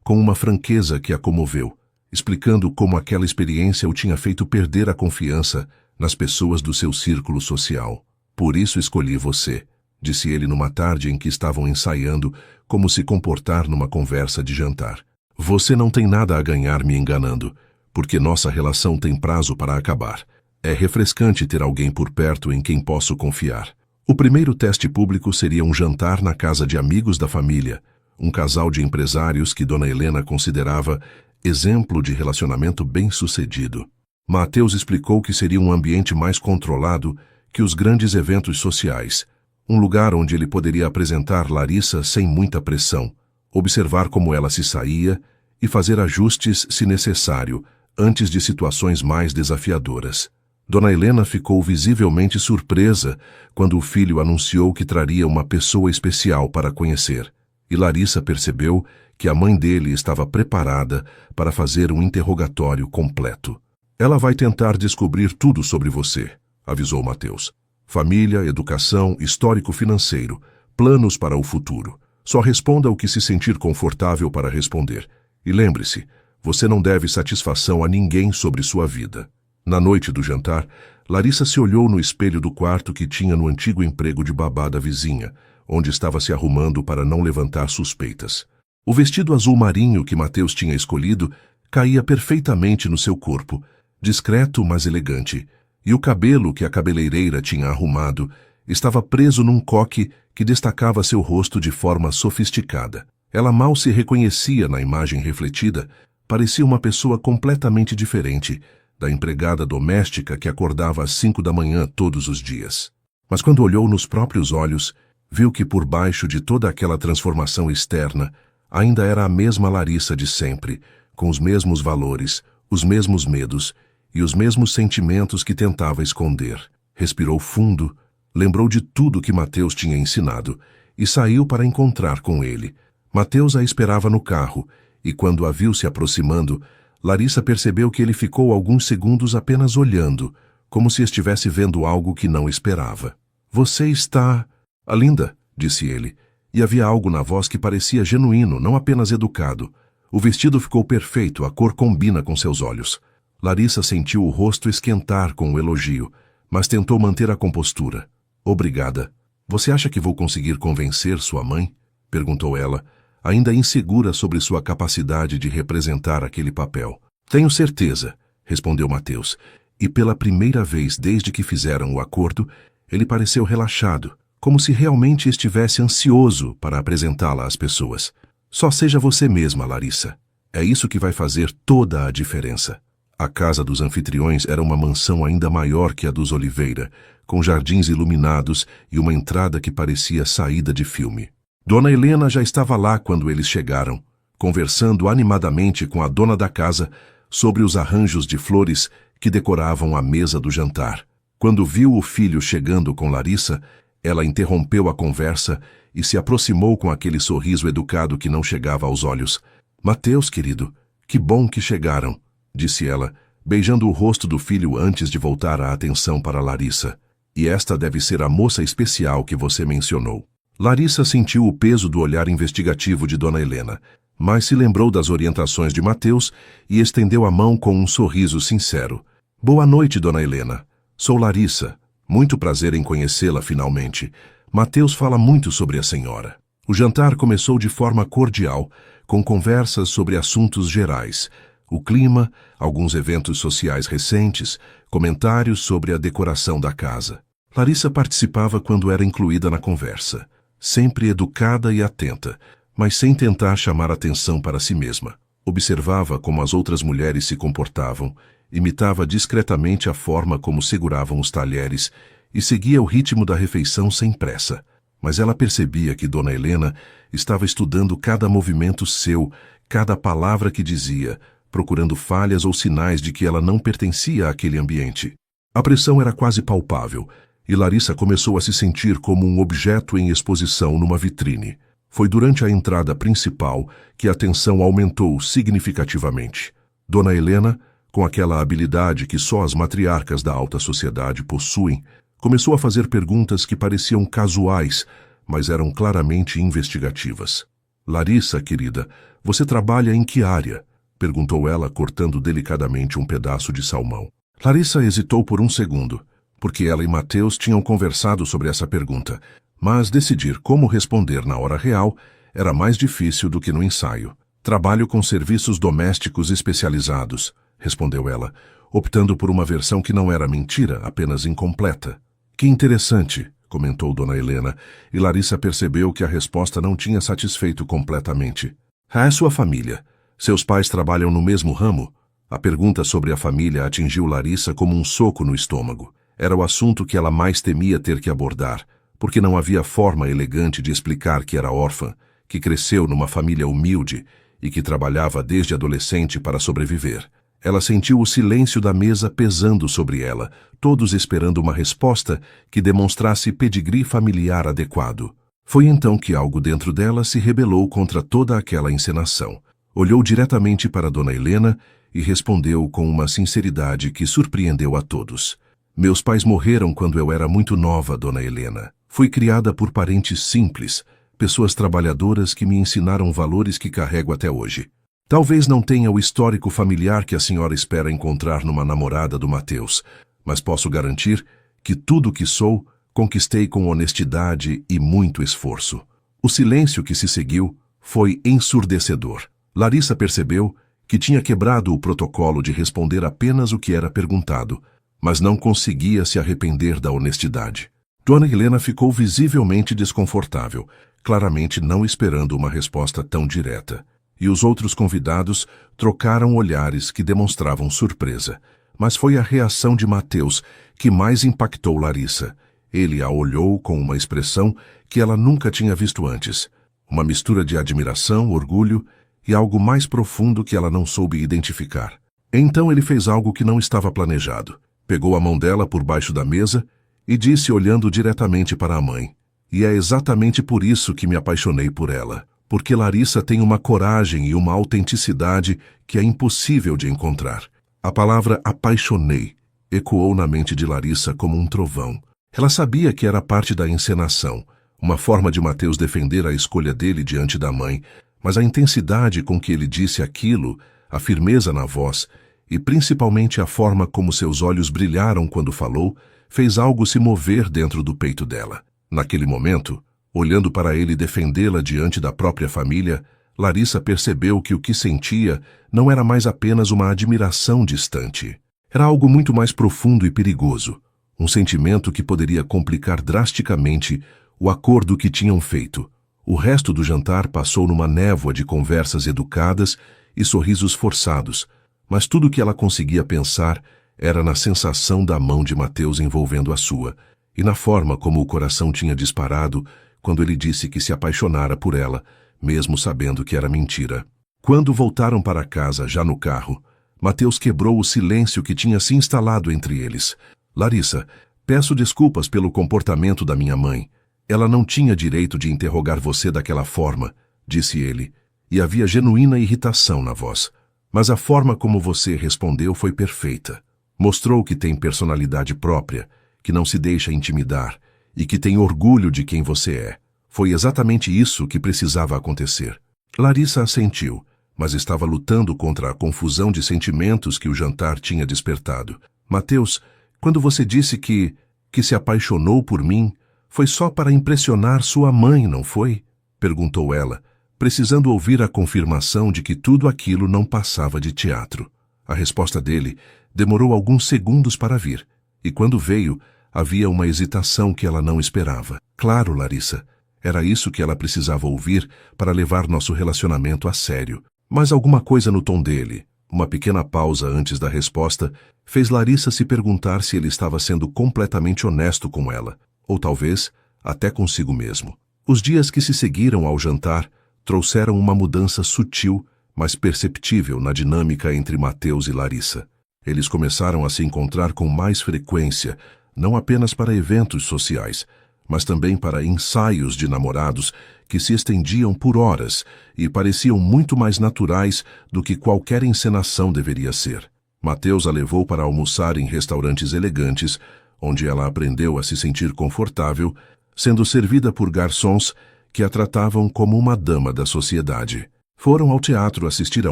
com uma franqueza que a comoveu, explicando como aquela experiência o tinha feito perder a confiança nas pessoas do seu círculo social. "Por isso escolhi você", disse ele numa tarde em que estavam ensaiando como se comportar numa conversa de jantar. "Você não tem nada a ganhar me enganando, porque nossa relação tem prazo para acabar. É refrescante ter alguém por perto em quem posso confiar." O primeiro teste público seria um jantar na casa de amigos da família, um casal de empresários que Dona Helena considerava exemplo de relacionamento bem-sucedido. Mateus explicou que seria um ambiente mais controlado que os grandes eventos sociais, um lugar onde ele poderia apresentar Larissa sem muita pressão, observar como ela se saía e fazer ajustes se necessário, antes de situações mais desafiadoras. Dona Helena ficou visivelmente surpresa quando o filho anunciou que traria uma pessoa especial para conhecer, e Larissa percebeu que a mãe dele estava preparada para fazer um interrogatório completo. "Ela vai tentar descobrir tudo sobre você", avisou Mateus. "Família, educação, histórico financeiro, planos para o futuro. Só responda o que se sentir confortável para responder. E lembre-se, você não deve satisfação a ninguém sobre sua vida." Na noite do jantar, Larissa se olhou no espelho do quarto que tinha no antigo emprego de babá da vizinha, onde estava se arrumando para não levantar suspeitas. O vestido azul marinho que Mateus tinha escolhido caía perfeitamente no seu corpo, discreto mas elegante, e o cabelo que a cabeleireira tinha arrumado estava preso num coque que destacava seu rosto de forma sofisticada. Ela mal se reconhecia na imagem refletida, parecia uma pessoa completamente diferente da empregada doméstica que acordava às 5 da manhã todos os dias. Mas quando olhou nos próprios olhos, viu que por baixo de toda aquela transformação externa, ainda era a mesma Larissa de sempre, com os mesmos valores, os mesmos medos e os mesmos sentimentos que tentava esconder. Respirou fundo, lembrou de tudo que Mateus tinha ensinado e saiu para encontrar com ele. Mateus a esperava no carro e, quando a viu se aproximando, Larissa percebeu que ele ficou alguns segundos apenas olhando, como se estivesse vendo algo que não esperava. "Você está... linda", disse ele, e havia algo na voz que parecia genuíno, não apenas educado. O vestido ficou perfeito, a cor combina com seus olhos. Larissa sentiu o rosto esquentar com o elogio, mas tentou manter a compostura. "Obrigada. Você acha que vou conseguir convencer sua mãe?" perguntou ela, ainda insegura sobre sua capacidade de representar aquele papel. "Tenho certeza", respondeu Mateus, e pela primeira vez desde que fizeram o acordo, ele pareceu relaxado, como se realmente estivesse ansioso para apresentá-la às pessoas. "Só seja você mesma, Larissa. É isso que vai fazer toda a diferença." A casa dos anfitriões era uma mansão ainda maior que a dos Oliveira, com jardins iluminados e uma entrada que parecia saída de filme. Dona Helena já estava lá quando eles chegaram, conversando animadamente com a dona da casa sobre os arranjos de flores que decoravam a mesa do jantar. Quando viu o filho chegando com Larissa, ela interrompeu a conversa e se aproximou com aquele sorriso educado que não chegava aos olhos. "Mateus, querido, que bom que chegaram", disse ela, beijando o rosto do filho antes de voltar a atenção para Larissa. "E esta deve ser a moça especial que você mencionou." Larissa sentiu o peso do olhar investigativo de Dona Helena, mas se lembrou das orientações de Mateus e estendeu a mão com um sorriso sincero. "Boa noite, Dona Helena. Sou Larissa. Muito prazer em conhecê-la finalmente. Mateus fala muito sobre a senhora." O jantar começou de forma cordial, com conversas sobre assuntos gerais, o clima, alguns eventos sociais recentes, comentários sobre a decoração da casa. Larissa participava quando era incluída na conversa, sempre educada e atenta, mas sem tentar chamar atenção para si mesma. Observava como as outras mulheres se comportavam, imitava discretamente a forma como seguravam os talheres e seguia o ritmo da refeição sem pressa. Mas ela percebia que Dona Helena estava estudando cada movimento seu, cada palavra que dizia, procurando falhas ou sinais de que ela não pertencia àquele ambiente. A pressão era quase palpável, e Larissa começou a se sentir como um objeto em exposição numa vitrine. Foi durante a entrada principal que a tensão aumentou significativamente. Dona Helena, com aquela habilidade que só as matriarcas da alta sociedade possuem, começou a fazer perguntas que pareciam casuais, mas eram claramente investigativas. Larissa, querida, você trabalha em que área? Perguntou ela, cortando delicadamente um pedaço de salmão. Larissa hesitou por um segundo, porque ela e Mateus tinham conversado sobre essa pergunta, mas decidir como responder na hora real era mais difícil do que no ensaio. Trabalho com serviços domésticos especializados, respondeu ela, optando por uma versão que não era mentira, apenas incompleta. Que interessante, comentou Dona Helena, e Larissa percebeu que a resposta não tinha satisfeito completamente. É sua família. Seus pais trabalham no mesmo ramo? A pergunta sobre a família atingiu Larissa como um soco no estômago. Era o assunto que ela mais temia ter que abordar, porque não havia forma elegante de explicar que era órfã, que cresceu numa família humilde e que trabalhava desde adolescente para sobreviver. Ela sentiu o silêncio da mesa pesando sobre ela, todos esperando uma resposta que demonstrasse pedigree familiar adequado. Foi então que algo dentro dela se rebelou contra toda aquela encenação. Olhou diretamente para Dona Helena e respondeu com uma sinceridade que surpreendeu a todos. Meus pais morreram quando eu era muito nova, Dona Helena. Fui criada por parentes simples, pessoas trabalhadoras que me ensinaram valores que carrego até hoje. Talvez não tenha o histórico familiar que a senhora espera encontrar numa namorada do Mateus, mas posso garantir que tudo o que sou, conquistei com honestidade e muito esforço. O silêncio que se seguiu foi ensurdecedor. Larissa percebeu que tinha quebrado o protocolo de responder apenas o que era perguntado, mas não conseguia se arrepender da honestidade. Dona Helena ficou visivelmente desconfortável, claramente não esperando uma resposta tão direta. E os outros convidados trocaram olhares que demonstravam surpresa. Mas foi a reação de Mateus que mais impactou Larissa. Ele a olhou com uma expressão que ela nunca tinha visto antes. Uma mistura de admiração, orgulho e algo mais profundo que ela não soube identificar. Então ele fez algo que não estava planejado. Pegou a mão dela por baixo da mesa e disse olhando diretamente para a mãe: "E é exatamente por isso que me apaixonei por ela. Porque Larissa tem uma coragem e uma autenticidade que é impossível de encontrar." A palavra apaixonei ecoou na mente de Larissa como um trovão. Ela sabia que era parte da encenação, uma forma de Mateus defender a escolha dele diante da mãe, mas a intensidade com que ele disse aquilo, a firmeza na voz e principalmente a forma como seus olhos brilharam quando falou, fez algo se mover dentro do peito dela. Naquele momento, olhando para ele defendê-la diante da própria família, Larissa percebeu que o que sentia não era mais apenas uma admiração distante. Era algo muito mais profundo e perigoso, um sentimento que poderia complicar drasticamente o acordo que tinham feito. O resto do jantar passou numa névoa de conversas educadas e sorrisos forçados, mas tudo o que ela conseguia pensar era na sensação da mão de Mateus envolvendo a sua, e na forma como o coração tinha disparado quando ele disse que se apaixonara por ela, mesmo sabendo que era mentira. Quando voltaram para casa, já no carro, Mateus quebrou o silêncio que tinha se instalado entre eles. "Larissa, peço desculpas pelo comportamento da minha mãe. Ela não tinha direito de interrogar você daquela forma", disse ele, e havia genuína irritação na voz. "Mas a forma como você respondeu foi perfeita. Mostrou que tem personalidade própria, que não se deixa intimidar e que tem orgulho de quem você é. Foi exatamente isso que precisava acontecer." Larissa assentiu, mas estava lutando contra a confusão de sentimentos que o jantar tinha despertado. "Mateus, quando você disse que se apaixonou por mim, foi só para impressionar sua mãe, não foi?" perguntou ela, precisando ouvir a confirmação de que tudo aquilo não passava de teatro. A resposta dele demorou alguns segundos para vir, e quando veio, havia uma hesitação que ela não esperava. Claro, Larissa, era isso que ela precisava ouvir para levar nosso relacionamento a sério. Mas alguma coisa no tom dele, uma pequena pausa antes da resposta, fez Larissa se perguntar se ele estava sendo completamente honesto com ela, ou talvez até consigo mesmo. Os dias que se seguiram ao jantar trouxeram uma mudança sutil, mas perceptível na dinâmica entre Mateus e Larissa. Eles começaram a se encontrar com mais frequência, não apenas para eventos sociais, mas também para ensaios de namorados que se estendiam por horas e pareciam muito mais naturais do que qualquer encenação deveria ser. Mateus a levou para almoçar em restaurantes elegantes, onde ela aprendeu a se sentir confortável, sendo servida por garçons que a tratavam como uma dama da sociedade. Foram ao teatro assistir a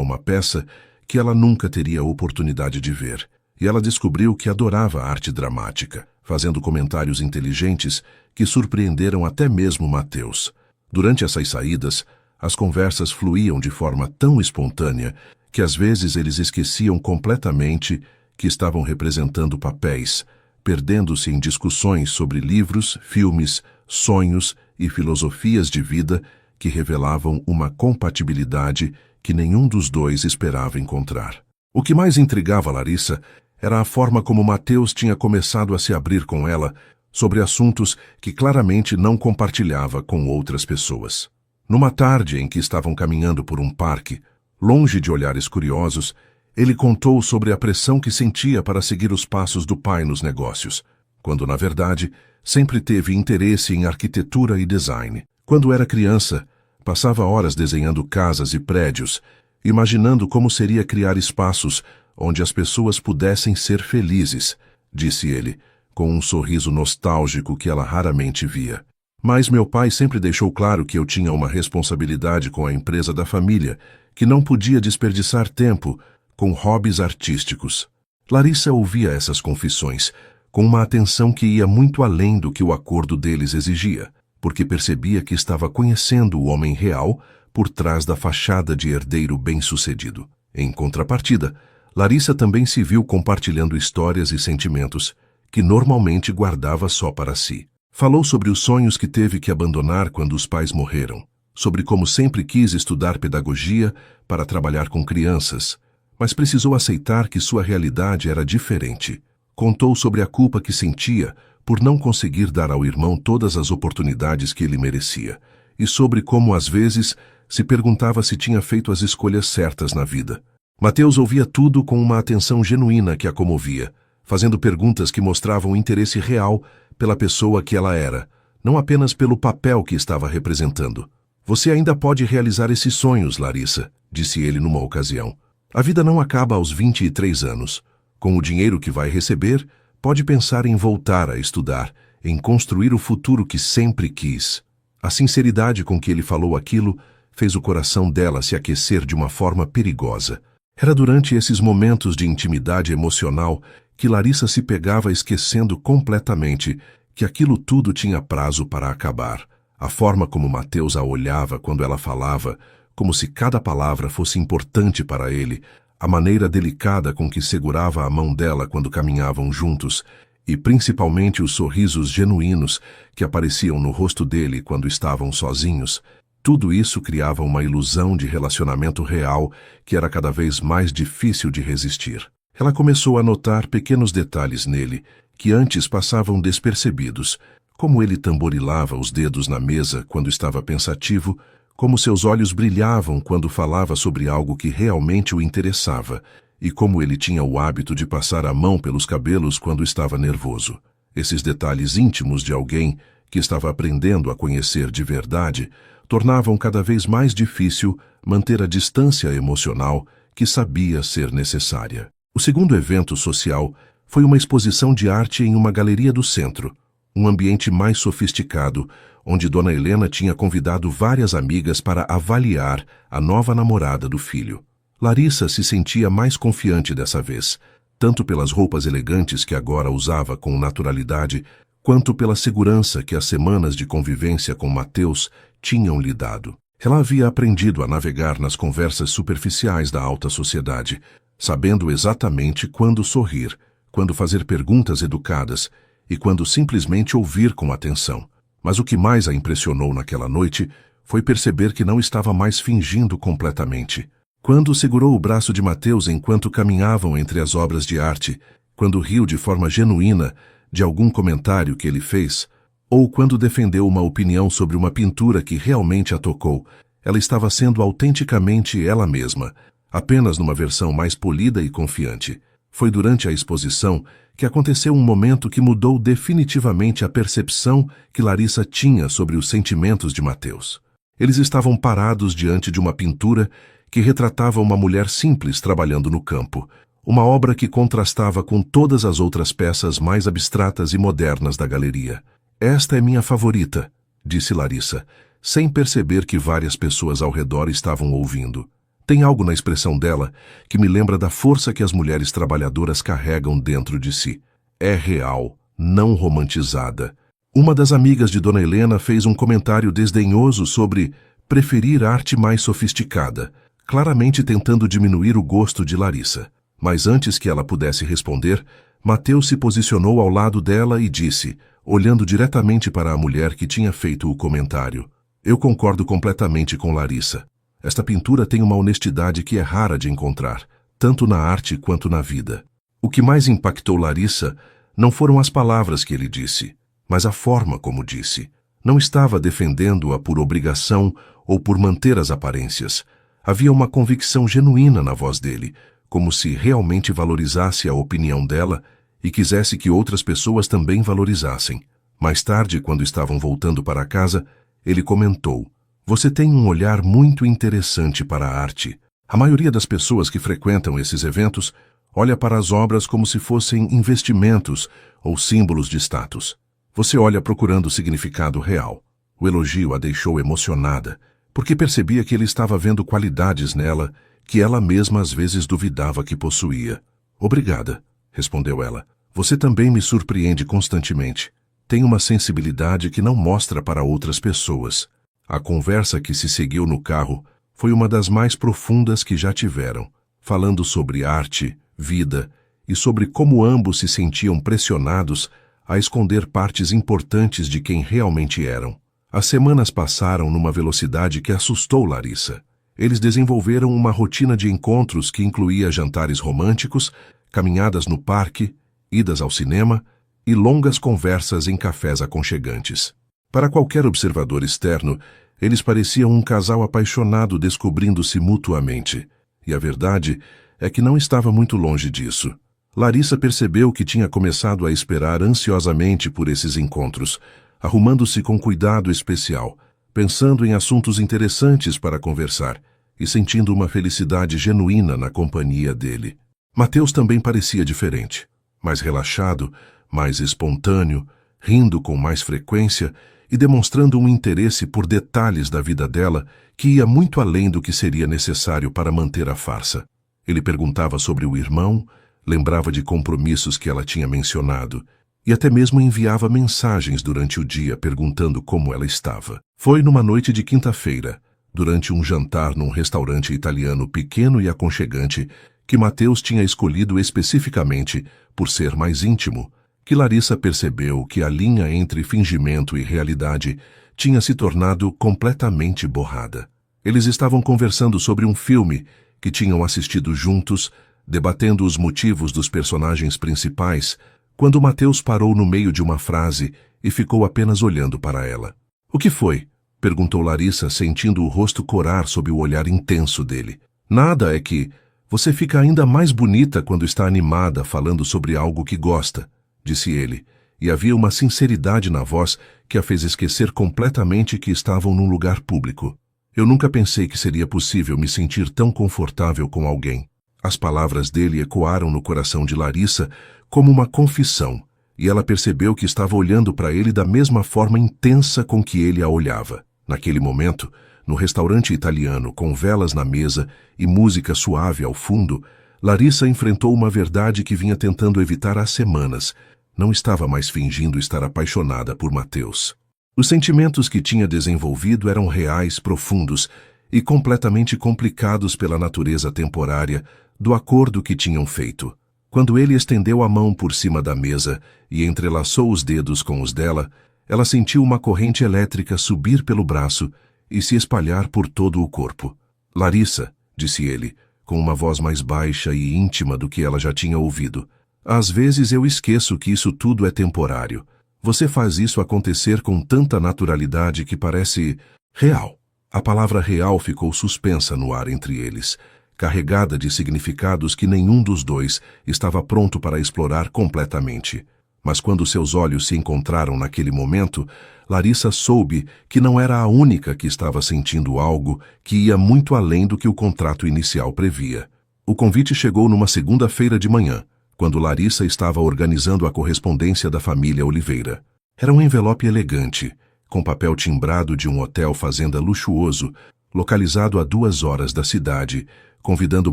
uma peça que ela nunca teria oportunidade de ver, e ela descobriu que adorava a arte dramática, fazendo comentários inteligentes que surpreenderam até mesmo Mateus. Durante essas saídas, as conversas fluíam de forma tão espontânea que às vezes eles esqueciam completamente que estavam representando papéis, perdendo-se em discussões sobre livros, filmes, sonhos e filosofias de vida que revelavam uma compatibilidade que nenhum dos dois esperava encontrar. O que mais intrigava Larissa era a forma como Mateus tinha começado a se abrir com ela sobre assuntos que claramente não compartilhava com outras pessoas. Numa tarde em que estavam caminhando por um parque, longe de olhares curiosos, ele contou sobre a pressão que sentia para seguir os passos do pai nos negócios, quando, na verdade, sempre teve interesse em arquitetura e design. Quando era criança, passava horas desenhando casas e prédios, imaginando como seria criar espaços onde as pessoas pudessem ser felizes, disse ele, com um sorriso nostálgico que ela raramente via. Mas meu pai sempre deixou claro que eu tinha uma responsabilidade com a empresa da família, que não podia desperdiçar tempo com hobbies artísticos. Larissa ouvia essas confissões com uma atenção que ia muito além do que o acordo deles exigia, porque percebia que estava conhecendo o homem real por trás da fachada de herdeiro bem-sucedido. Em contrapartida, Larissa também se viu compartilhando histórias e sentimentos que normalmente guardava só para si. Falou sobre os sonhos que teve que abandonar quando os pais morreram, sobre como sempre quis estudar pedagogia para trabalhar com crianças, mas precisou aceitar que sua realidade era diferente. Contou sobre a culpa que sentia por não conseguir dar ao irmão todas as oportunidades que ele merecia, e sobre como, às vezes, se perguntava se tinha feito as escolhas certas na vida. Mateus ouvia tudo com uma atenção genuína que a comovia, fazendo perguntas que mostravam interesse real pela pessoa que ela era, não apenas pelo papel que estava representando. Você ainda pode realizar esses sonhos, Larissa, disse ele numa ocasião. A vida não acaba aos 23 anos. Com o dinheiro que vai receber, pode pensar em voltar a estudar, em construir o futuro que sempre quis. A sinceridade com que ele falou aquilo fez o coração dela se aquecer de uma forma perigosa. Era durante esses momentos de intimidade emocional que Larissa se pegava esquecendo completamente que aquilo tudo tinha prazo para acabar. A forma como Mateus a olhava quando ela falava, como se cada palavra fosse importante para ele, a maneira delicada com que segurava a mão dela quando caminhavam juntos, e principalmente os sorrisos genuínos que apareciam no rosto dele quando estavam sozinhos, tudo isso criava uma ilusão de relacionamento real que era cada vez mais difícil de resistir. Ela começou a notar pequenos detalhes nele que antes passavam despercebidos, como ele tamborilava os dedos na mesa quando estava pensativo, como seus olhos brilhavam quando falava sobre algo que realmente o interessava, e como ele tinha o hábito de passar a mão pelos cabelos quando estava nervoso. Esses detalhes íntimos de alguém que estava aprendendo a conhecer de verdade tornavam cada vez mais difícil manter a distância emocional que sabia ser necessária. O segundo evento social foi uma exposição de arte em uma galeria do centro, um ambiente mais sofisticado, onde Dona Helena tinha convidado várias amigas para avaliar a nova namorada do filho. Larissa se sentia mais confiante dessa vez, tanto pelas roupas elegantes que agora usava com naturalidade, quanto pela segurança que as semanas de convivência com Mateus tinham lhe dado. Ela havia aprendido a navegar nas conversas superficiais da alta sociedade, sabendo exatamente quando sorrir, quando fazer perguntas educadas e quando simplesmente ouvir com atenção. Mas o que mais a impressionou naquela noite foi perceber que não estava mais fingindo completamente. Quando segurou o braço de Mateus enquanto caminhavam entre as obras de arte, quando riu de forma genuína de algum comentário que ele fez, ou quando defendeu uma opinião sobre uma pintura que realmente a tocou, ela estava sendo autenticamente ela mesma, apenas numa versão mais polida e confiante. Foi durante a exposição que aconteceu um momento que mudou definitivamente a percepção que Larissa tinha sobre os sentimentos de Mateus. Eles estavam parados diante de uma pintura que retratava uma mulher simples trabalhando no campo, uma obra que contrastava com todas as outras peças mais abstratas e modernas da galeria. "Esta é minha favorita", disse Larissa, sem perceber que várias pessoas ao redor estavam ouvindo. Tem algo na expressão dela que me lembra da força que as mulheres trabalhadoras carregam dentro de si. É real, não romantizada. Uma das amigas de Dona Helena fez um comentário desdenhoso sobre preferir arte mais sofisticada, claramente tentando diminuir o gosto de Larissa. Mas antes que ela pudesse responder, Mateus se posicionou ao lado dela e disse, olhando diretamente para a mulher que tinha feito o comentário: "Eu concordo completamente com Larissa. Esta pintura tem uma honestidade que é rara de encontrar, tanto na arte quanto na vida." O que mais impactou Larissa não foram as palavras que ele disse, mas a forma como disse. Não estava defendendo-a por obrigação ou por manter as aparências. Havia uma convicção genuína na voz dele, como se realmente valorizasse a opinião dela e quisesse que outras pessoas também valorizassem. Mais tarde, quando estavam voltando para casa, ele comentou: "Você tem um olhar muito interessante para a arte. A maioria das pessoas que frequentam esses eventos olha para as obras como se fossem investimentos ou símbolos de status. Você olha procurando significado real." O elogio a deixou emocionada, porque percebia que ele estava vendo qualidades nela que ela mesma às vezes duvidava que possuía. "Obrigada", respondeu ela. "Você também me surpreende constantemente. Tem uma sensibilidade que não mostra para outras pessoas." A conversa que se seguiu no carro foi uma das mais profundas que já tiveram, falando sobre arte, vida e sobre como ambos se sentiam pressionados a esconder partes importantes de quem realmente eram. As semanas passaram numa velocidade que assustou Larissa. Eles desenvolveram uma rotina de encontros que incluía jantares românticos, caminhadas no parque, idas ao cinema e longas conversas em cafés aconchegantes. Para qualquer observador externo, eles pareciam um casal apaixonado descobrindo-se mutuamente. E a verdade é que não estava muito longe disso. Larissa percebeu que tinha começado a esperar ansiosamente por esses encontros, arrumando-se com cuidado especial, pensando em assuntos interessantes para conversar e sentindo uma felicidade genuína na companhia dele. Mateus também parecia diferente, mais relaxado, mais espontâneo, rindo com mais frequência e demonstrando um interesse por detalhes da vida dela que ia muito além do que seria necessário para manter a farsa. Ele perguntava sobre o irmão, lembrava de compromissos que ela tinha mencionado e até mesmo enviava mensagens durante o dia perguntando como ela estava. Foi numa noite de quinta-feira, durante um jantar num restaurante italiano pequeno e aconchegante que Mateus tinha escolhido especificamente por ser mais íntimo, que Larissa percebeu que a linha entre fingimento e realidade tinha se tornado completamente borrada. Eles estavam conversando sobre um filme que tinham assistido juntos, debatendo os motivos dos personagens principais, quando Mateus parou no meio de uma frase e ficou apenas olhando para ela. "O que foi?" perguntou Larissa, sentindo o rosto corar sob o olhar intenso dele. "Nada, é que você fica ainda mais bonita quando está animada falando sobre algo que gosta", disse ele, e havia uma sinceridade na voz que a fez esquecer completamente que estavam num lugar público. "Eu nunca pensei que seria possível me sentir tão confortável com alguém." As palavras dele ecoaram no coração de Larissa como uma confissão, e ela percebeu que estava olhando para ele da mesma forma intensa com que ele a olhava. Naquele momento, no restaurante italiano, com velas na mesa e música suave ao fundo, Larissa enfrentou uma verdade que vinha tentando evitar há semanas, não estava mais fingindo estar apaixonada por Mateus. Os sentimentos que tinha desenvolvido eram reais, profundos e completamente complicados pela natureza temporária do acordo que tinham feito. Quando ele estendeu a mão por cima da mesa e entrelaçou os dedos com os dela, ela sentiu uma corrente elétrica subir pelo braço e se espalhar por todo o corpo. Larissa, disse ele, com uma voz mais baixa e íntima do que ela já tinha ouvido. Às vezes eu esqueço que isso tudo é temporário. Você faz isso acontecer com tanta naturalidade que parece real. A palavra real ficou suspensa no ar entre eles, carregada de significados que nenhum dos dois estava pronto para explorar completamente. Mas quando seus olhos se encontraram naquele momento, Larissa soube que não era a única que estava sentindo algo que ia muito além do que o contrato inicial previa. O convite chegou numa segunda-feira de manhã, quando Larissa estava organizando a correspondência da família Oliveira. Era um envelope elegante, com papel timbrado de um hotel fazenda luxuoso, localizado a 2 horas da cidade, convidando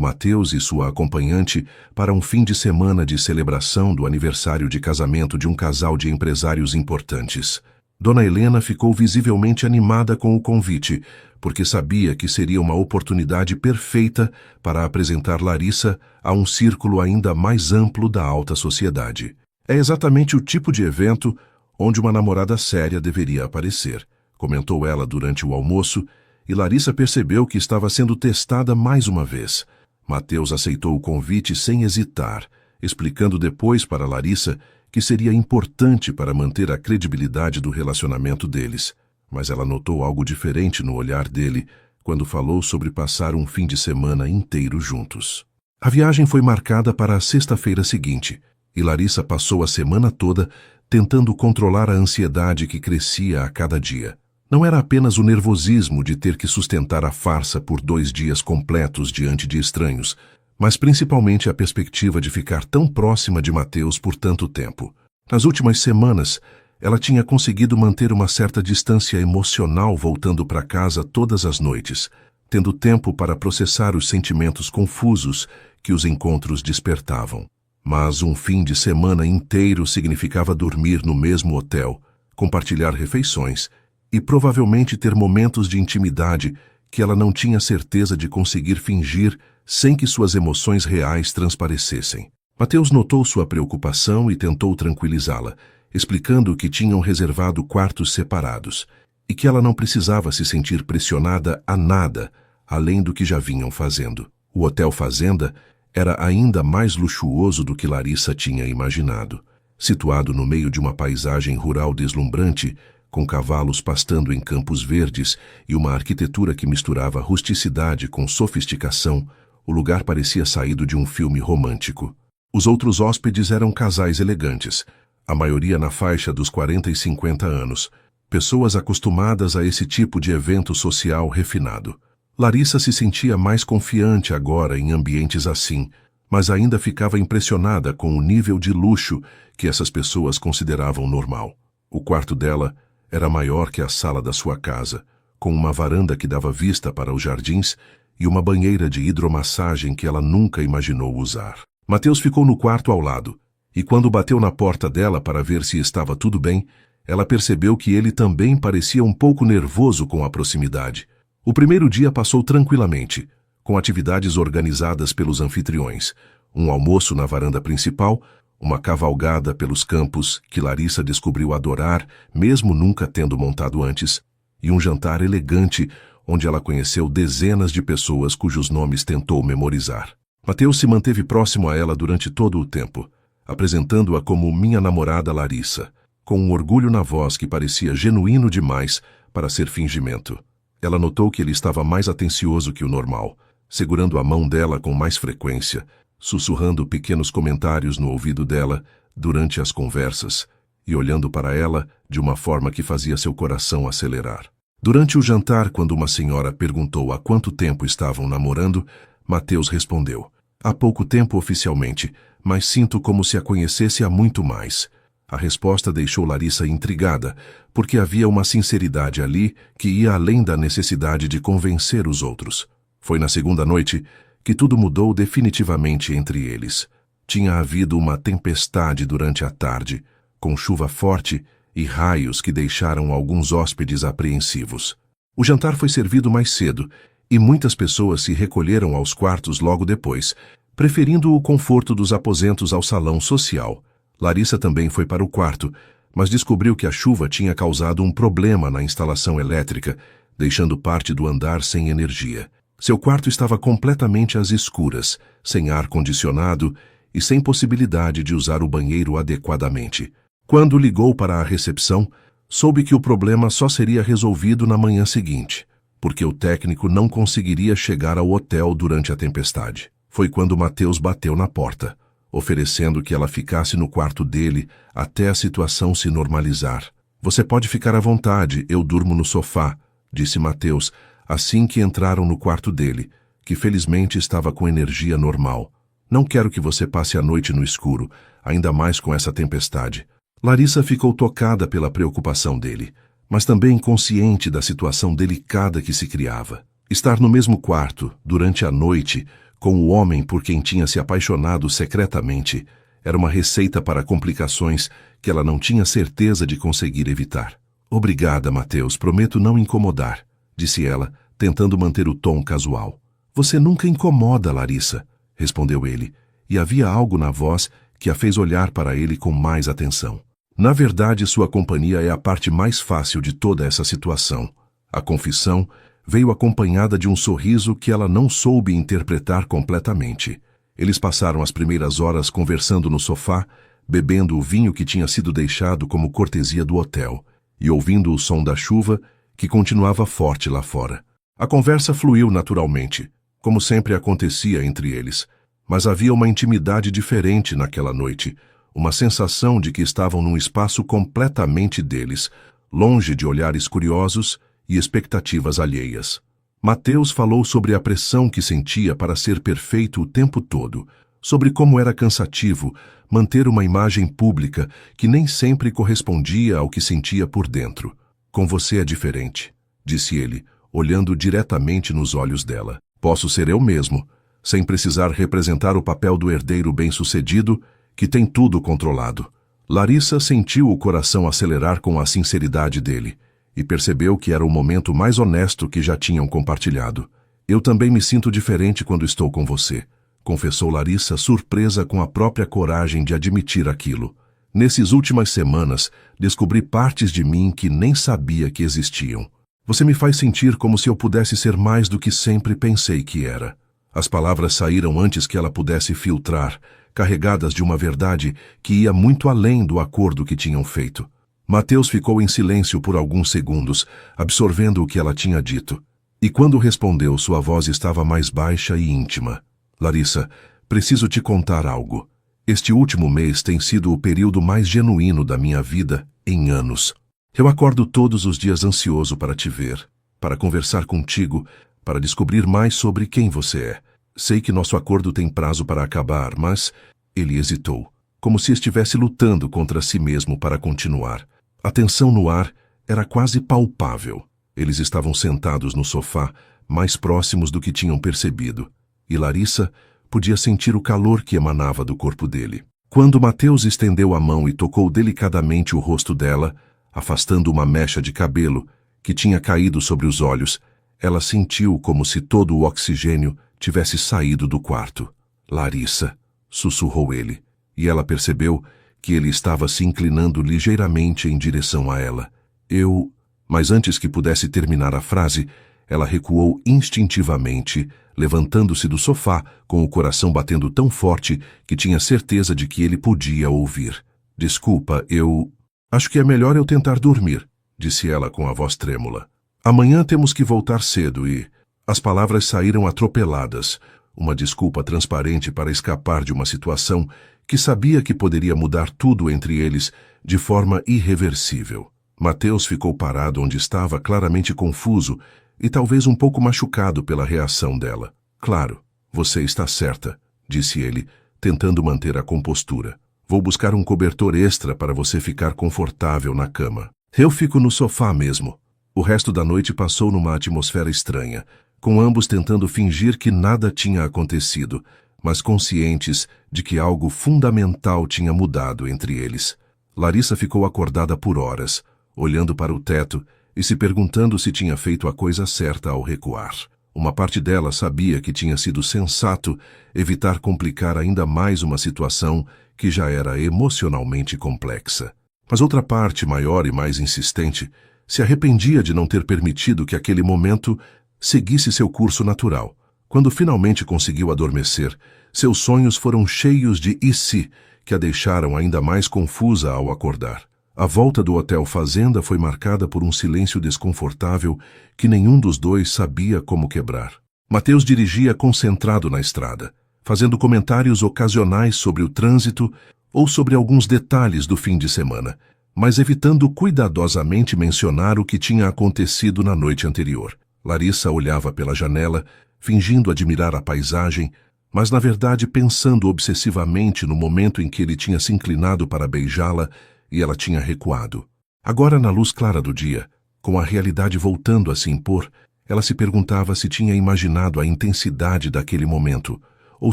Mateus e sua acompanhante para um fim de semana de celebração do aniversário de casamento de um casal de empresários importantes. Dona Helena ficou visivelmente animada com o convite, porque sabia que seria uma oportunidade perfeita para apresentar Larissa a um círculo ainda mais amplo da alta sociedade. É exatamente o tipo de evento onde uma namorada séria deveria aparecer, comentou ela durante o almoço, e Larissa percebeu que estava sendo testada mais uma vez. Mateus aceitou o convite sem hesitar, explicando depois para Larissa que seria importante para manter a credibilidade do relacionamento deles. Mas ela notou algo diferente no olhar dele quando falou sobre passar um fim de semana inteiro juntos. A viagem foi marcada para a sexta-feira seguinte, e Larissa passou a semana toda tentando controlar a ansiedade que crescia a cada dia. Não era apenas o nervosismo de ter que sustentar a farsa por 2 dias completos diante de estranhos, mas principalmente a perspectiva de ficar tão próxima de Mateus por tanto tempo. Nas últimas semanas, ela tinha conseguido manter uma certa distância emocional voltando para casa todas as noites, tendo tempo para processar os sentimentos confusos que os encontros despertavam. Mas um fim de semana inteiro significava dormir no mesmo hotel, compartilhar refeições e provavelmente ter momentos de intimidade que ela não tinha certeza de conseguir fingir sem que suas emoções reais transparecessem. Mateus notou sua preocupação e tentou tranquilizá-la, explicando que tinham reservado quartos separados e que ela não precisava se sentir pressionada a nada além do que já vinham fazendo. O Hotel Fazenda era ainda mais luxuoso do que Larissa tinha imaginado. Situado no meio de uma paisagem rural deslumbrante, com cavalos pastando em campos verdes e uma arquitetura que misturava rusticidade com sofisticação, o lugar parecia saído de um filme romântico. Os outros hóspedes eram casais elegantes, a maioria na faixa dos 40 e 50 anos, pessoas acostumadas a esse tipo de evento social refinado. Larissa se sentia mais confiante agora em ambientes assim, mas ainda ficava impressionada com o nível de luxo que essas pessoas consideravam normal. O quarto dela era maior que a sala da sua casa, com uma varanda que dava vista para os jardins e uma banheira de hidromassagem que ela nunca imaginou usar. Mateus ficou no quarto ao lado, e quando bateu na porta dela para ver se estava tudo bem, ela percebeu que ele também parecia um pouco nervoso com a proximidade. O primeiro dia passou tranquilamente, com atividades organizadas pelos anfitriões, um almoço na varanda principal, uma cavalgada pelos campos que Larissa descobriu adorar, mesmo nunca tendo montado antes, e um jantar elegante onde ela conheceu dezenas de pessoas cujos nomes tentou memorizar. Mateus se manteve próximo a ela durante todo o tempo, apresentando-a como minha namorada Larissa, com um orgulho na voz que parecia genuíno demais para ser fingimento. Ela notou que ele estava mais atencioso que o normal, segurando a mão dela com mais frequência, sussurrando pequenos comentários no ouvido dela durante as conversas e olhando para ela de uma forma que fazia seu coração acelerar. Durante o jantar, quando uma senhora perguntou há quanto tempo estavam namorando, Mateus respondeu: há pouco tempo oficialmente, mas sinto como se a conhecesse há muito mais. A resposta deixou Larissa intrigada, porque havia uma sinceridade ali que ia além da necessidade de convencer os outros. Foi na segunda noite que tudo mudou definitivamente entre eles. Tinha havido uma tempestade durante a tarde, com chuva forte e raios que deixaram alguns hóspedes apreensivos. O jantar foi servido mais cedo e muitas pessoas se recolheram aos quartos logo depois, preferindo o conforto dos aposentos ao salão social. Larissa também foi para o quarto, mas descobriu que a chuva tinha causado um problema na instalação elétrica, deixando parte do andar sem energia. Seu quarto estava completamente às escuras, sem ar-condicionado e sem possibilidade de usar o banheiro adequadamente. Quando ligou para a recepção, soube que o problema só seria resolvido na manhã seguinte, porque o técnico não conseguiria chegar ao hotel durante a tempestade. Foi quando Matheus bateu na porta, oferecendo que ela ficasse no quarto dele até a situação se normalizar. "Você pode ficar à vontade, eu durmo no sofá", disse Matheus, assim que entraram no quarto dele, que felizmente estava com energia normal. "Não quero que você passe a noite no escuro, ainda mais com essa tempestade." Larissa ficou tocada pela preocupação dele, mas também consciente da situação delicada que se criava. Estar no mesmo quarto, durante a noite, com o homem por quem tinha se apaixonado secretamente, era uma receita para complicações que ela não tinha certeza de conseguir evitar. "Obrigada, Matheus, prometo não incomodar", disse ela, tentando manter o tom casual. "Você nunca incomoda, Larissa", respondeu ele, e havia algo na voz que a fez olhar para ele com mais atenção. "Na verdade, sua companhia é a parte mais fácil de toda essa situação." A confissão veio acompanhada de um sorriso que ela não soube interpretar completamente. Eles passaram as primeiras horas conversando no sofá, bebendo o vinho que tinha sido deixado como cortesia do hotel, e ouvindo o som da chuva, que continuava forte lá fora. A conversa fluiu naturalmente, como sempre acontecia entre eles, mas havia uma intimidade diferente naquela noite, uma sensação de que estavam num espaço completamente deles, longe de olhares curiosos e expectativas alheias. Matheus falou sobre a pressão que sentia para ser perfeito o tempo todo, sobre como era cansativo manter uma imagem pública que nem sempre correspondia ao que sentia por dentro. "Com você é diferente", disse ele, olhando diretamente nos olhos dela. "Posso ser eu mesmo, sem precisar representar o papel do herdeiro bem-sucedido que tem tudo controlado." Larissa sentiu o coração acelerar com a sinceridade dele e percebeu que era o momento mais honesto que já tinham compartilhado. "Eu também me sinto diferente quando estou com você", confessou Larissa, surpresa com a própria coragem de admitir aquilo. "Nessas últimas semanas, descobri partes de mim que nem sabia que existiam. Você me faz sentir como se eu pudesse ser mais do que sempre pensei que era." As palavras saíram antes que ela pudesse filtrar, carregadas de uma verdade que ia muito além do acordo que tinham feito. Matheus ficou em silêncio por alguns segundos, absorvendo o que ela tinha dito. E quando respondeu, sua voz estava mais baixa e íntima. "Larissa, preciso te contar algo. Este último mês tem sido o período mais genuíno da minha vida em anos. Eu acordo todos os dias ansioso para te ver, para conversar contigo, para descobrir mais sobre quem você é. Sei que nosso acordo tem prazo para acabar, mas..." Ele hesitou, como se estivesse lutando contra si mesmo para continuar. A tensão no ar era quase palpável. Eles estavam sentados no sofá, mais próximos do que tinham percebido, e Larissa podia sentir o calor que emanava do corpo dele. Quando Matheus estendeu a mão e tocou delicadamente o rosto dela, afastando uma mecha de cabelo que tinha caído sobre os olhos, ela sentiu como se todo o oxigênio tivesse saído do quarto. "Larissa", sussurrou ele, e ela percebeu que ele estava se inclinando ligeiramente em direção a ela. "Eu..." Mas antes que pudesse terminar a frase, ela recuou instintivamente, levantando-se do sofá, com o coração batendo tão forte que tinha certeza de que ele podia ouvir. "Desculpa, eu... acho que é melhor eu tentar dormir", disse ela com a voz trêmula. "Amanhã temos que voltar cedo e..." As palavras saíram atropeladas, uma desculpa transparente para escapar de uma situação que sabia que poderia mudar tudo entre eles de forma irreversível. Matheus ficou parado onde estava, claramente confuso e talvez um pouco machucado pela reação dela. "Claro, você está certa", disse ele, tentando manter a compostura. "Vou buscar um cobertor extra para você ficar confortável na cama. Eu fico no sofá mesmo." O resto da noite passou numa atmosfera estranha, com ambos tentando fingir que nada tinha acontecido, mas conscientes de que algo fundamental tinha mudado entre eles. Larissa ficou acordada por horas, olhando para o teto e se perguntando se tinha feito a coisa certa ao recuar. Uma parte dela sabia que tinha sido sensato evitar complicar ainda mais uma situação que já era emocionalmente complexa. Mas outra parte, maior e mais insistente, se arrependia de não ter permitido que aquele momento seguisse seu curso natural. Quando finalmente conseguiu adormecer, seus sonhos foram cheios de "e se", que a deixaram ainda mais confusa ao acordar. A volta do Hotel Fazenda foi marcada por um silêncio desconfortável que nenhum dos dois sabia como quebrar. Mateus dirigia concentrado na estrada, fazendo comentários ocasionais sobre o trânsito ou sobre alguns detalhes do fim de semana, mas evitando cuidadosamente mencionar o que tinha acontecido na noite anterior. Larissa olhava pela janela, fingindo admirar a paisagem, mas na verdade pensando obsessivamente no momento em que ele tinha se inclinado para beijá-la e ela tinha recuado. Agora, na luz clara do dia, com a realidade voltando a se impor, ela se perguntava se tinha imaginado a intensidade daquele momento, ou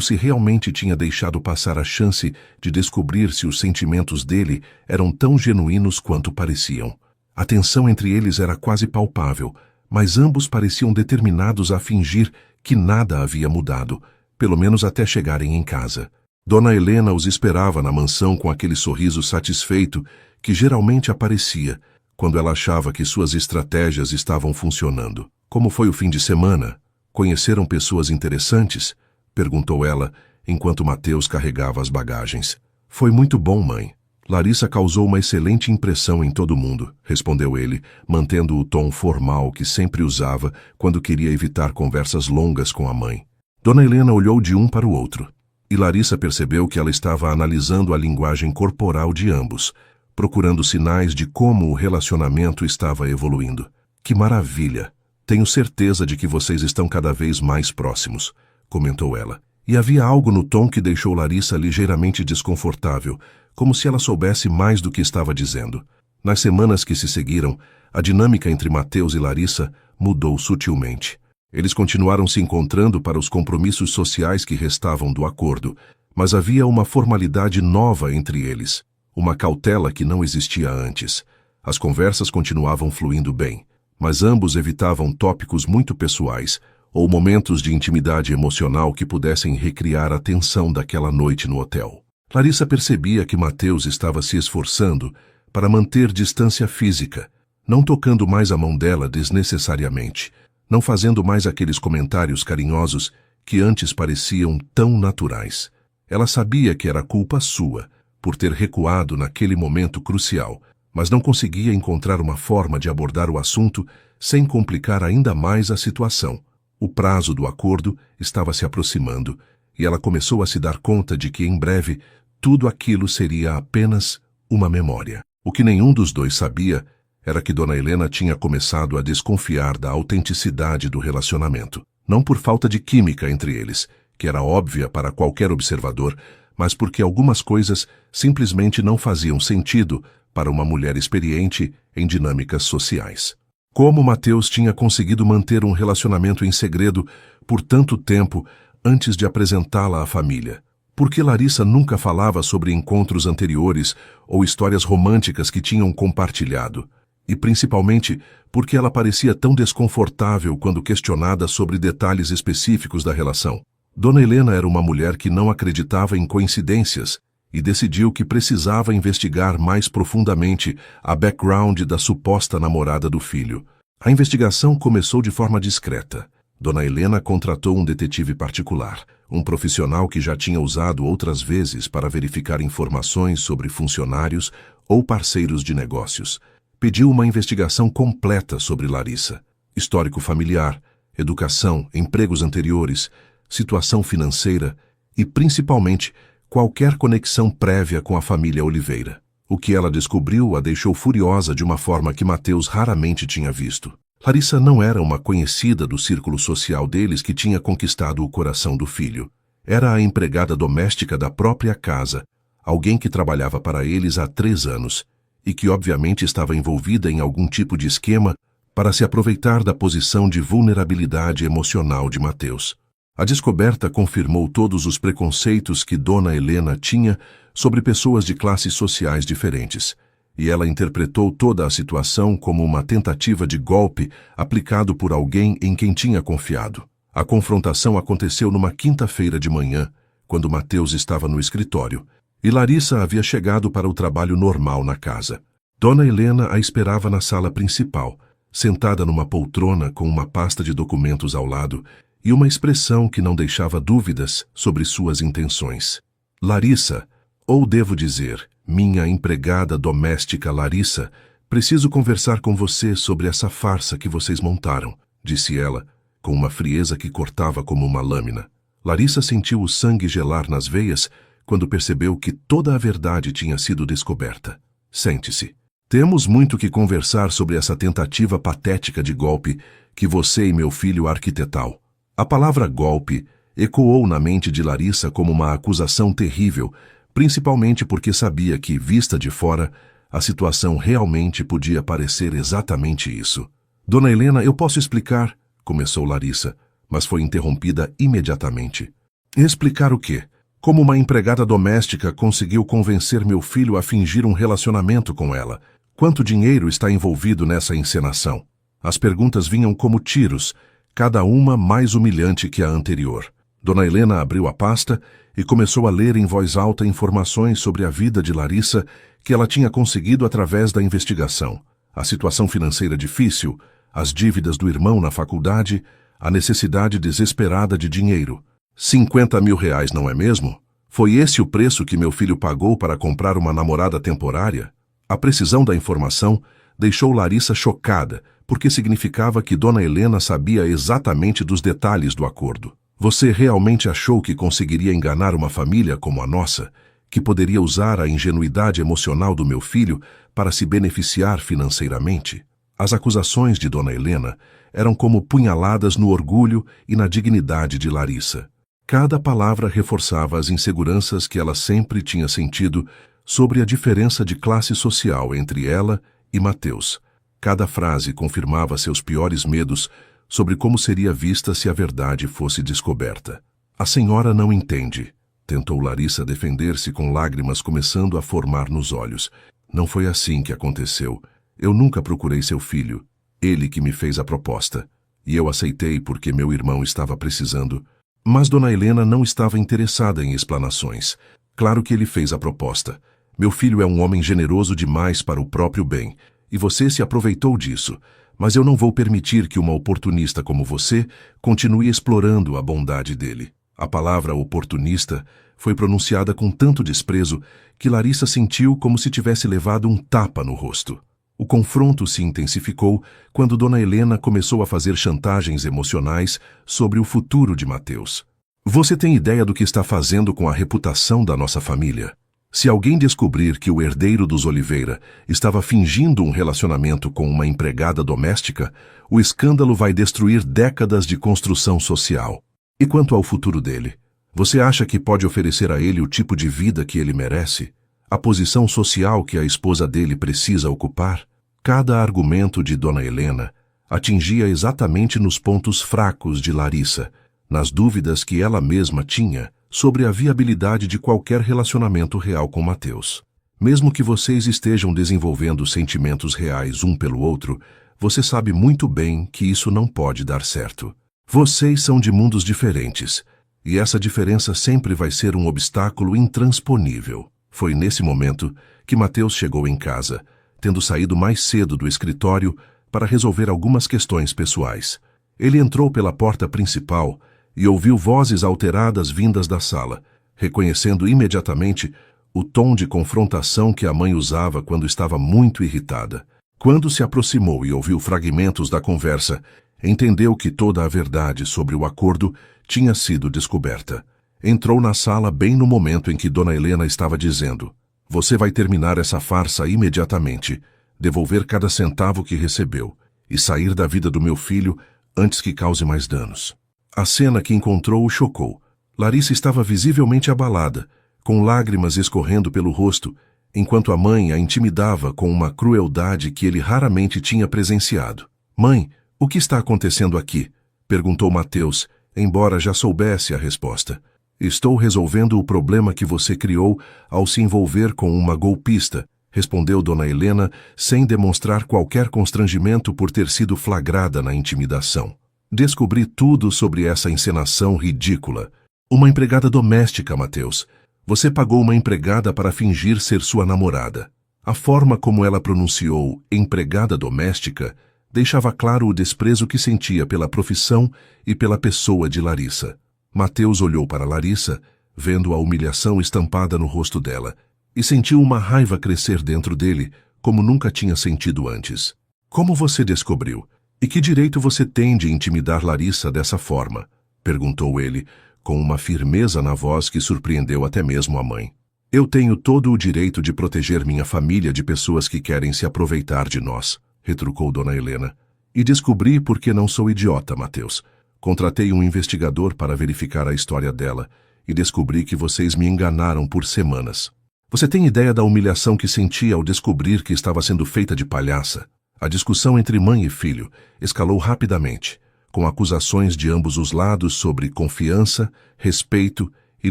se realmente tinha deixado passar a chance de descobrir se os sentimentos dele eram tão genuínos quanto pareciam. A tensão entre eles era quase palpável, mas ambos pareciam determinados a fingir que nada havia mudado, pelo menos até chegarem em casa. Dona Helena os esperava na mansão com aquele sorriso satisfeito que geralmente aparecia quando ela achava que suas estratégias estavam funcionando. "Como foi o fim de semana? Conheceram pessoas interessantes?" perguntou ela, enquanto Mateus carregava as bagagens. "Foi muito bom, mãe. Larissa causou uma excelente impressão em todo mundo", respondeu ele, mantendo o tom formal que sempre usava quando queria evitar conversas longas com a mãe. Dona Helena olhou de um para o outro, e Larissa percebeu que ela estava analisando a linguagem corporal de ambos, procurando sinais de como o relacionamento estava evoluindo. "Que maravilha! Tenho certeza de que vocês estão cada vez mais próximos", comentou ela. E havia algo no tom que deixou Larissa ligeiramente desconfortável, como se ela soubesse mais do que estava dizendo. Nas semanas que se seguiram, a dinâmica entre Mateus e Larissa mudou sutilmente. Eles continuaram se encontrando para os compromissos sociais que restavam do acordo, mas havia uma formalidade nova entre eles, uma cautela que não existia antes. As conversas continuavam fluindo bem, mas ambos evitavam tópicos muito pessoais ou momentos de intimidade emocional que pudessem recriar a tensão daquela noite no hotel. Larissa percebia que Mateus estava se esforçando para manter distância física, não tocando mais a mão dela desnecessariamente, não fazendo mais aqueles comentários carinhosos que antes pareciam tão naturais. Ela sabia que era culpa sua, por ter recuado naquele momento crucial, mas não conseguia encontrar uma forma de abordar o assunto sem complicar ainda mais a situação. O prazo do acordo estava se aproximando, e ela começou a se dar conta de que, em breve, tudo aquilo seria apenas uma memória. O que nenhum dos dois sabia era que Dona Helena tinha começado a desconfiar da autenticidade do relacionamento. Não por falta de química entre eles, que era óbvia para qualquer observador, mas porque algumas coisas simplesmente não faziam sentido para uma mulher experiente em dinâmicas sociais. Como Mateus tinha conseguido manter um relacionamento em segredo por tanto tempo antes de apresentá-la à família? Por que Larissa nunca falava sobre encontros anteriores ou histórias românticas que tinham compartilhado? E principalmente porque ela parecia tão desconfortável quando questionada sobre detalhes específicos da relação. Dona Helena era uma mulher que não acreditava em coincidências e decidiu que precisava investigar mais profundamente a background da suposta namorada do filho. A investigação começou de forma discreta. Dona Helena contratou um detetive particular, um profissional que já tinha usado outras vezes para verificar informações sobre funcionários ou parceiros de negócios. Pediu uma investigação completa sobre Larissa: histórico familiar, educação, empregos anteriores, situação financeira e, principalmente, qualquer conexão prévia com a família Oliveira. O que ela descobriu a deixou furiosa de uma forma que Mateus raramente tinha visto. Larissa não era uma conhecida do círculo social deles que tinha conquistado o coração do filho. Era a empregada doméstica da própria casa, alguém que trabalhava para eles há 3 anos, e que obviamente estava envolvida em algum tipo de esquema para se aproveitar da posição de vulnerabilidade emocional de Mateus. A descoberta confirmou todos os preconceitos que Dona Helena tinha sobre pessoas de classes sociais diferentes, e ela interpretou toda a situação como uma tentativa de golpe aplicado por alguém em quem tinha confiado. A confrontação aconteceu numa quinta-feira de manhã, quando Mateus estava no escritório, e Larissa havia chegado para o trabalho normal na casa. Dona Helena a esperava na sala principal, sentada numa poltrona com uma pasta de documentos ao lado e uma expressão que não deixava dúvidas sobre suas intenções. Larissa, ou devo dizer, minha empregada doméstica Larissa, preciso conversar com você sobre essa farsa que vocês montaram, disse ela, com uma frieza que cortava como uma lâmina. Larissa sentiu o sangue gelar nas veias quando percebeu que toda a verdade tinha sido descoberta. Sente-se. Temos muito que conversar sobre essa tentativa patética de golpe que você e meu filho arquitetal. A palavra golpe ecoou na mente de Larissa como uma acusação terrível, principalmente porque sabia que, vista de fora, a situação realmente podia parecer exatamente isso. Dona Helena, eu posso explicar, começou Larissa, mas foi interrompida imediatamente. Explicar o quê? Como uma empregada doméstica conseguiu convencer meu filho a fingir um relacionamento com ela? Quanto dinheiro está envolvido nessa encenação? As perguntas vinham como tiros, cada uma mais humilhante que a anterior. Dona Helena abriu a pasta e começou a ler em voz alta informações sobre a vida de Larissa que ela tinha conseguido através da investigação. A situação financeira difícil, as dívidas do irmão na faculdade, a necessidade desesperada de dinheiro. 50 mil reais, não é mesmo? Foi esse o preço que meu filho pagou para comprar uma namorada temporária? A precisão da informação deixou Larissa chocada, porque significava que Dona Helena sabia exatamente dos detalhes do acordo. Você realmente achou que conseguiria enganar uma família como a nossa, que poderia usar a ingenuidade emocional do meu filho para se beneficiar financeiramente? As acusações de Dona Helena eram como punhaladas no orgulho e na dignidade de Larissa. Cada palavra reforçava as inseguranças que ela sempre tinha sentido sobre a diferença de classe social entre ela e Mateus. Cada frase confirmava seus piores medos sobre como seria vista se a verdade fosse descoberta. A senhora não entende, tentou Larissa defender-se com lágrimas começando a formar nos olhos. Não foi assim que aconteceu. Eu nunca procurei seu filho. Ele que me fez a proposta. E eu aceitei porque meu irmão estava precisando. Mas Dona Helena não estava interessada em explanações. Claro que ele fez a proposta. Meu filho é um homem generoso demais para o próprio bem, e você se aproveitou disso. Mas eu não vou permitir que uma oportunista como você continue explorando a bondade dele. A palavra oportunista foi pronunciada com tanto desprezo que Larissa sentiu como se tivesse levado um tapa no rosto. O confronto se intensificou quando Dona Helena começou a fazer chantagens emocionais sobre o futuro de Mateus. Você tem ideia do que está fazendo com a reputação da nossa família? Se alguém descobrir que o herdeiro dos Oliveira estava fingindo um relacionamento com uma empregada doméstica, o escândalo vai destruir décadas de construção social. E quanto ao futuro dele? Você acha que pode oferecer a ele o tipo de vida que ele merece? A posição social que a esposa dele precisa ocupar? Cada argumento de Dona Helena atingia exatamente nos pontos fracos de Larissa, nas dúvidas que ela mesma tinha sobre a viabilidade de qualquer relacionamento real com Mateus. Mesmo que vocês estejam desenvolvendo sentimentos reais um pelo outro, você sabe muito bem que isso não pode dar certo. Vocês são de mundos diferentes, e essa diferença sempre vai ser um obstáculo intransponível. Foi nesse momento que Mateus chegou em casa, tendo saído mais cedo do escritório para resolver algumas questões pessoais. Ele entrou pela porta principal e ouviu vozes alteradas vindas da sala, reconhecendo imediatamente o tom de confrontação que a mãe usava quando estava muito irritada. Quando se aproximou e ouviu fragmentos da conversa, entendeu que toda a verdade sobre o acordo tinha sido descoberta. Entrou na sala bem no momento em que Dona Helena estava dizendo: "Você vai terminar essa farsa imediatamente, devolver cada centavo que recebeu e sair da vida do meu filho antes que cause mais danos." A cena que encontrou o chocou. Larissa estava visivelmente abalada, com lágrimas escorrendo pelo rosto, enquanto a mãe a intimidava com uma crueldade que ele raramente tinha presenciado. "Mãe, o que está acontecendo aqui?" perguntou Mateus, embora já soubesse a resposta. Estou resolvendo o problema que você criou ao se envolver com uma golpista, respondeu Dona Helena, sem demonstrar qualquer constrangimento por ter sido flagrada na intimidação. Descobri tudo sobre essa encenação ridícula. Uma empregada doméstica, Mateus. Você pagou uma empregada para fingir ser sua namorada. A forma como ela pronunciou empregada doméstica deixava claro o desprezo que sentia pela profissão e pela pessoa de Larissa. Mateus olhou para Larissa, vendo a humilhação estampada no rosto dela, e sentiu uma raiva crescer dentro dele, como nunca tinha sentido antes. Como você descobriu? E que direito você tem de intimidar Larissa dessa forma? Perguntou ele, com uma firmeza na voz que surpreendeu até mesmo a mãe. Eu tenho todo o direito de proteger minha família de pessoas que querem se aproveitar de nós, retrucou Dona Helena. E descobri porque não sou idiota, Mateus. Contratei um investigador para verificar a história dela e descobri que vocês me enganaram por semanas. Você tem ideia da humilhação que senti ao descobrir que estava sendo feita de palhaça? A discussão entre mãe e filho escalou rapidamente, com acusações de ambos os lados sobre confiança, respeito e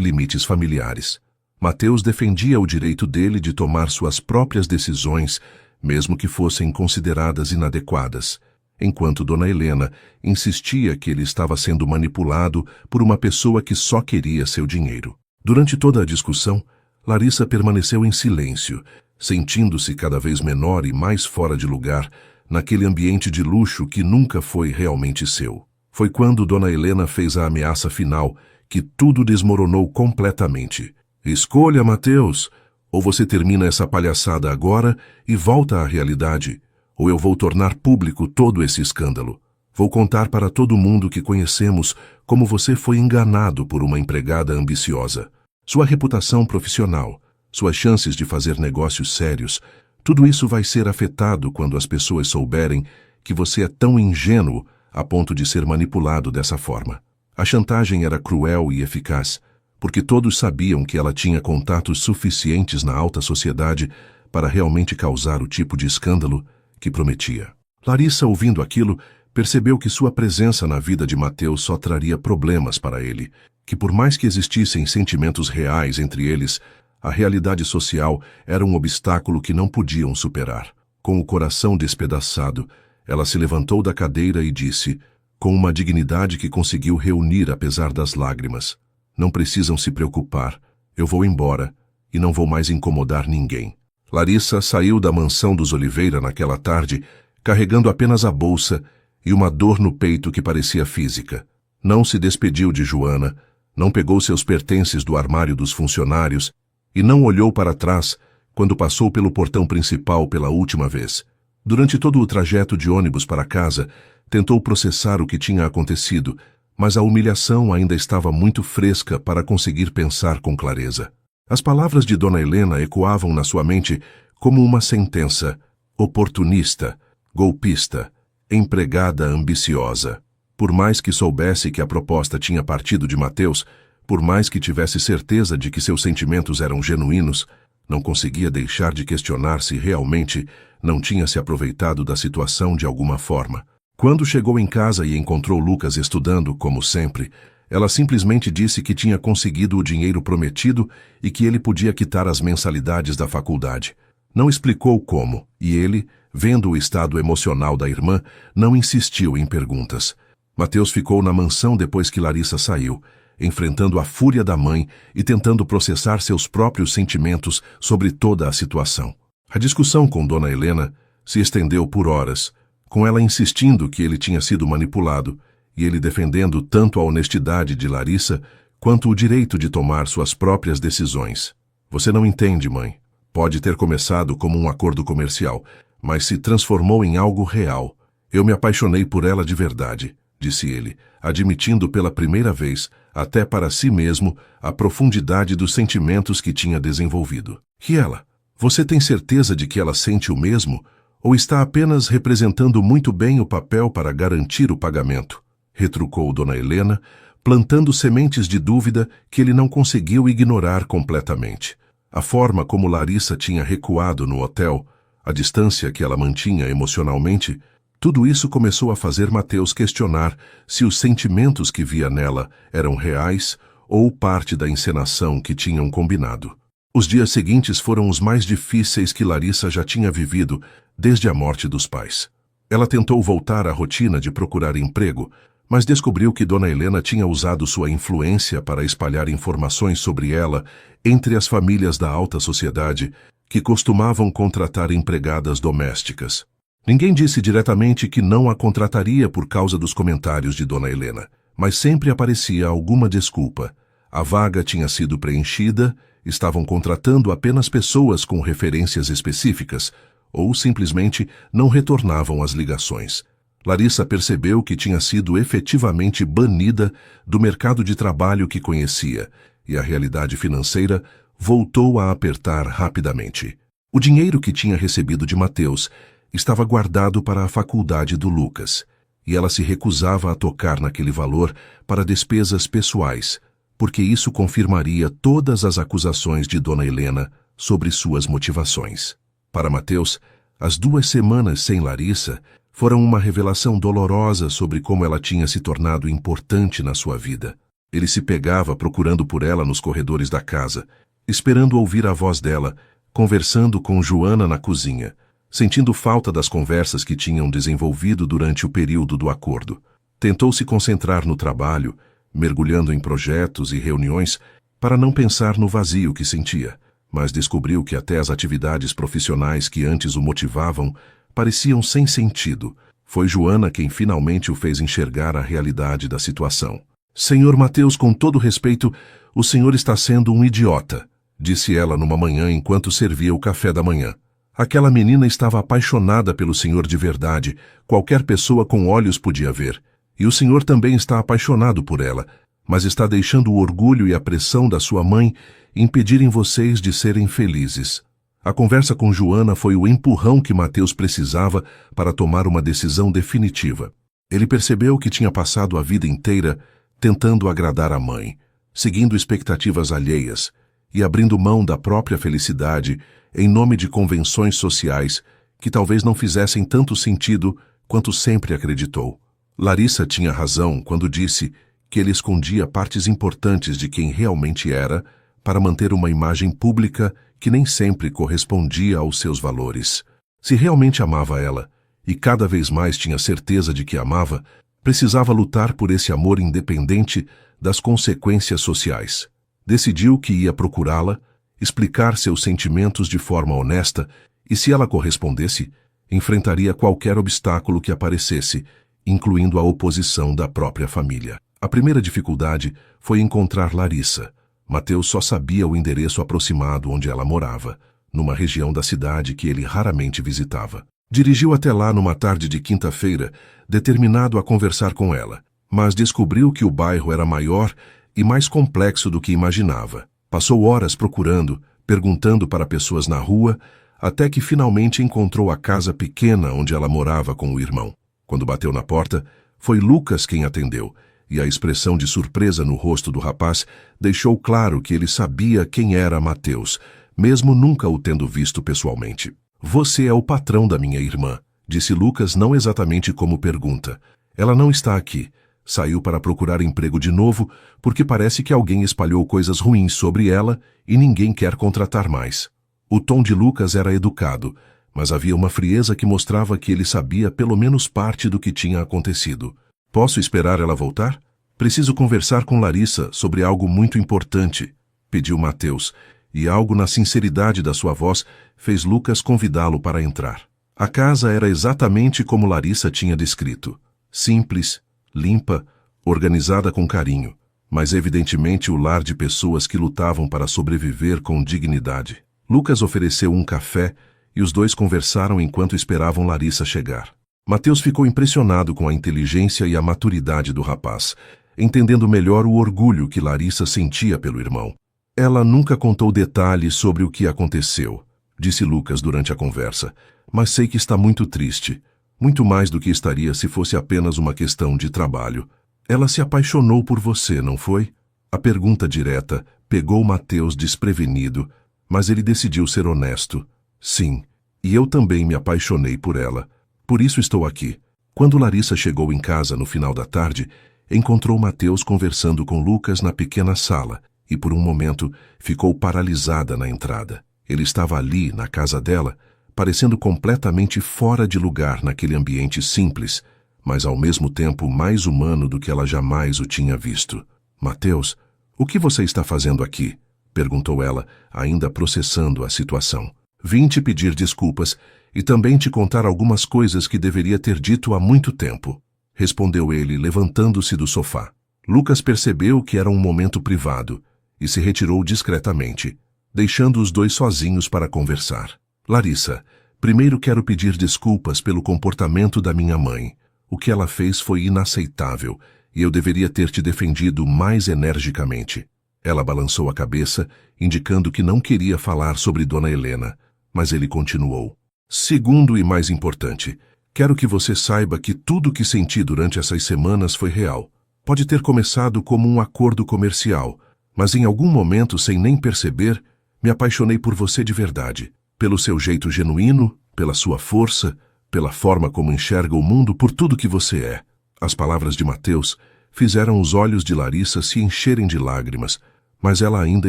limites familiares. Mateus defendia o direito dele de tomar suas próprias decisões, mesmo que fossem consideradas inadequadas, enquanto Dona Helena insistia que ele estava sendo manipulado por uma pessoa que só queria seu dinheiro. Durante toda a discussão, Larissa permaneceu em silêncio, sentindo-se cada vez menor e mais fora de lugar naquele ambiente de luxo que nunca foi realmente seu. Foi quando Dona Helena fez a ameaça final que tudo desmoronou completamente. Escolha, Mateus, ou você termina essa palhaçada agora e volta à realidade, ou eu vou tornar público todo esse escândalo. Vou contar para todo mundo que conhecemos como você foi enganado por uma empregada ambiciosa. Sua reputação profissional, suas chances de fazer negócios sérios, tudo isso vai ser afetado quando as pessoas souberem que você é tão ingênuo a ponto de ser manipulado dessa forma. A chantagem era cruel e eficaz, porque todos sabiam que ela tinha contatos suficientes na alta sociedade para realmente causar o tipo de escândalo que prometia. Larissa, ouvindo aquilo, percebeu que sua presença na vida de Mateus só traria problemas para ele, que por mais que existissem sentimentos reais entre eles, a realidade social era um obstáculo que não podiam superar. Com o coração despedaçado, ela se levantou da cadeira e disse, com uma dignidade que conseguiu reunir apesar das lágrimas, não precisam se preocupar, eu vou embora e não vou mais incomodar ninguém. Larissa saiu da mansão dos Oliveira naquela tarde, carregando apenas a bolsa e uma dor no peito que parecia física. Não se despediu de Joana, não pegou seus pertences do armário dos funcionários e não olhou para trás quando passou pelo portão principal pela última vez. Durante todo o trajeto de ônibus para casa, tentou processar o que tinha acontecido, mas a humilhação ainda estava muito fresca para conseguir pensar com clareza. As palavras de Dona Helena ecoavam na sua mente como uma sentença: oportunista, golpista, empregada ambiciosa. Por mais que soubesse que a proposta tinha partido de Mateus, por mais que tivesse certeza de que seus sentimentos eram genuínos, não conseguia deixar de questionar se realmente não tinha se aproveitado da situação de alguma forma. Quando chegou em casa e encontrou Lucas estudando, como sempre, ela simplesmente disse que tinha conseguido o dinheiro prometido e que ele podia quitar as mensalidades da faculdade. Não explicou como, e ele, vendo o estado emocional da irmã, não insistiu em perguntas. Mateus ficou na mansão depois que Larissa saiu, enfrentando a fúria da mãe e tentando processar seus próprios sentimentos sobre toda a situação. A discussão com Dona Helena se estendeu por horas, com ela insistindo que ele tinha sido manipulado, e ele defendendo tanto a honestidade de Larissa quanto o direito de tomar suas próprias decisões. Você não entende, mãe. Pode ter começado como um acordo comercial, mas se transformou em algo real. Eu me apaixonei por ela de verdade, disse ele, admitindo pela primeira vez, até para si mesmo, a profundidade dos sentimentos que tinha desenvolvido. E ela? Você tem certeza de que ela sente o mesmo? Ou está apenas representando muito bem o papel para garantir o pagamento? Retrucou Dona Helena, plantando sementes de dúvida que ele não conseguiu ignorar completamente. A forma como Larissa tinha recuado no hotel, a distância que ela mantinha emocionalmente, tudo isso começou a fazer Mateus questionar se os sentimentos que via nela eram reais ou parte da encenação que tinham combinado. Os dias seguintes foram os mais difíceis que Larissa já tinha vivido desde a morte dos pais. Ela tentou voltar à rotina de procurar emprego, mas descobriu que Dona Helena tinha usado sua influência para espalhar informações sobre ela entre as famílias da alta sociedade que costumavam contratar empregadas domésticas. Ninguém disse diretamente que não a contrataria por causa dos comentários de Dona Helena, mas sempre aparecia alguma desculpa. A vaga tinha sido preenchida, estavam contratando apenas pessoas com referências específicas, ou simplesmente não retornavam as ligações. Larissa percebeu que tinha sido efetivamente banida do mercado de trabalho que conhecia, e a realidade financeira voltou a apertar rapidamente. O dinheiro que tinha recebido de Mateus estava guardado para a faculdade do Lucas, e ela se recusava a tocar naquele valor para despesas pessoais, porque isso confirmaria todas as acusações de Dona Helena sobre suas motivações. Para Mateus, as 2 semanas sem Larissa foram uma revelação dolorosa sobre como ela tinha se tornado importante na sua vida. Ele se pegava procurando por ela nos corredores da casa, esperando ouvir a voz dela, conversando com Joana na cozinha, sentindo falta das conversas que tinham desenvolvido durante o período do acordo. Tentou se concentrar no trabalho, mergulhando em projetos e reuniões para não pensar no vazio que sentia, mas descobriu que até as atividades profissionais que antes o motivavam pareciam sem sentido. Foi Joana quem finalmente o fez enxergar a realidade da situação. "Senhor Mateus, com todo respeito, o senhor está sendo um idiota", disse ela numa manhã enquanto servia o café da manhã. Aquela menina estava apaixonada pelo senhor de verdade, qualquer pessoa com olhos podia ver. E o senhor também está apaixonado por ela, mas está deixando o orgulho e a pressão da sua mãe impedirem vocês de serem felizes. A conversa com Joana foi o empurrão que Mateus precisava para tomar uma decisão definitiva. Ele percebeu que tinha passado a vida inteira tentando agradar a mãe, seguindo expectativas alheias e abrindo mão da própria felicidade em nome de convenções sociais que talvez não fizessem tanto sentido quanto sempre acreditou. Larissa tinha razão quando disse que ele escondia partes importantes de quem realmente era para manter uma imagem pública que nem sempre correspondia aos seus valores. Se realmente amava ela, e cada vez mais tinha certeza de que amava, precisava lutar por esse amor independente das consequências sociais. Decidiu que ia procurá-la, explicar seus sentimentos de forma honesta e, se ela correspondesse, enfrentaria qualquer obstáculo que aparecesse, incluindo a oposição da própria família. A primeira dificuldade foi encontrar Larissa. Mateus só sabia o endereço aproximado onde ela morava, numa região da cidade que ele raramente visitava. Dirigiu até lá numa tarde de quinta-feira, determinado a conversar com ela, mas descobriu que o bairro era maior e mais complexo do que imaginava. Passou horas procurando, perguntando para pessoas na rua, até que finalmente encontrou a casa pequena onde ela morava com o irmão. Quando bateu na porta, foi Lucas quem atendeu, e a expressão de surpresa no rosto do rapaz deixou claro que ele sabia quem era Mateus, mesmo nunca o tendo visto pessoalmente. "Você é o patrão da minha irmã", disse Lucas não exatamente como pergunta. "Ela não está aqui. Saiu para procurar emprego de novo porque parece que alguém espalhou coisas ruins sobre ela e ninguém quer contratar mais." O tom de Lucas era educado, mas havia uma frieza que mostrava que ele sabia pelo menos parte do que tinha acontecido. "Posso esperar ela voltar? Preciso conversar com Larissa sobre algo muito importante", pediu Mateus, e algo na sinceridade da sua voz fez Lucas convidá-lo para entrar. A casa era exatamente como Larissa tinha descrito. Simples, limpa, organizada com carinho, mas evidentemente o lar de pessoas que lutavam para sobreviver com dignidade. Lucas ofereceu um café e os dois conversaram enquanto esperavam Larissa chegar. Mateus ficou impressionado com a inteligência e a maturidade do rapaz, entendendo melhor o orgulho que Larissa sentia pelo irmão. "Ela nunca contou detalhes sobre o que aconteceu", disse Lucas durante a conversa, "mas sei que está muito triste. Muito mais do que estaria se fosse apenas uma questão de trabalho. Ela se apaixonou por você, não foi?" A pergunta direta pegou Mateus desprevenido, mas ele decidiu ser honesto. "Sim, e eu também me apaixonei por ela. Por isso estou aqui." Quando Larissa chegou em casa no final da tarde, encontrou Mateus conversando com Lucas na pequena sala e, por um momento, ficou paralisada na entrada. Ele estava ali, na casa dela, parecendo completamente fora de lugar naquele ambiente simples, mas ao mesmo tempo mais humano do que ela jamais o tinha visto. Mateus, o que você está fazendo aqui? Perguntou ela, ainda processando a situação. Vim te pedir desculpas e também te contar algumas coisas que deveria ter dito há muito tempo, respondeu ele, levantando-se do sofá. Lucas percebeu que era um momento privado e se retirou discretamente, deixando os dois sozinhos para conversar. Larissa, primeiro quero pedir desculpas pelo comportamento da minha mãe. O que ela fez foi inaceitável e eu deveria ter te defendido mais energicamente. Ela balançou a cabeça, indicando que não queria falar sobre Dona Helena, mas ele continuou. Segundo e mais importante, quero que você saiba que tudo o que senti durante essas semanas foi real. Pode ter começado como um acordo comercial, mas em algum momento, sem nem perceber, me apaixonei por você de verdade. Pelo seu jeito genuíno, pela sua força, pela forma como enxerga o mundo, por tudo que você é. As palavras de Mateus fizeram os olhos de Larissa se encherem de lágrimas, mas ela ainda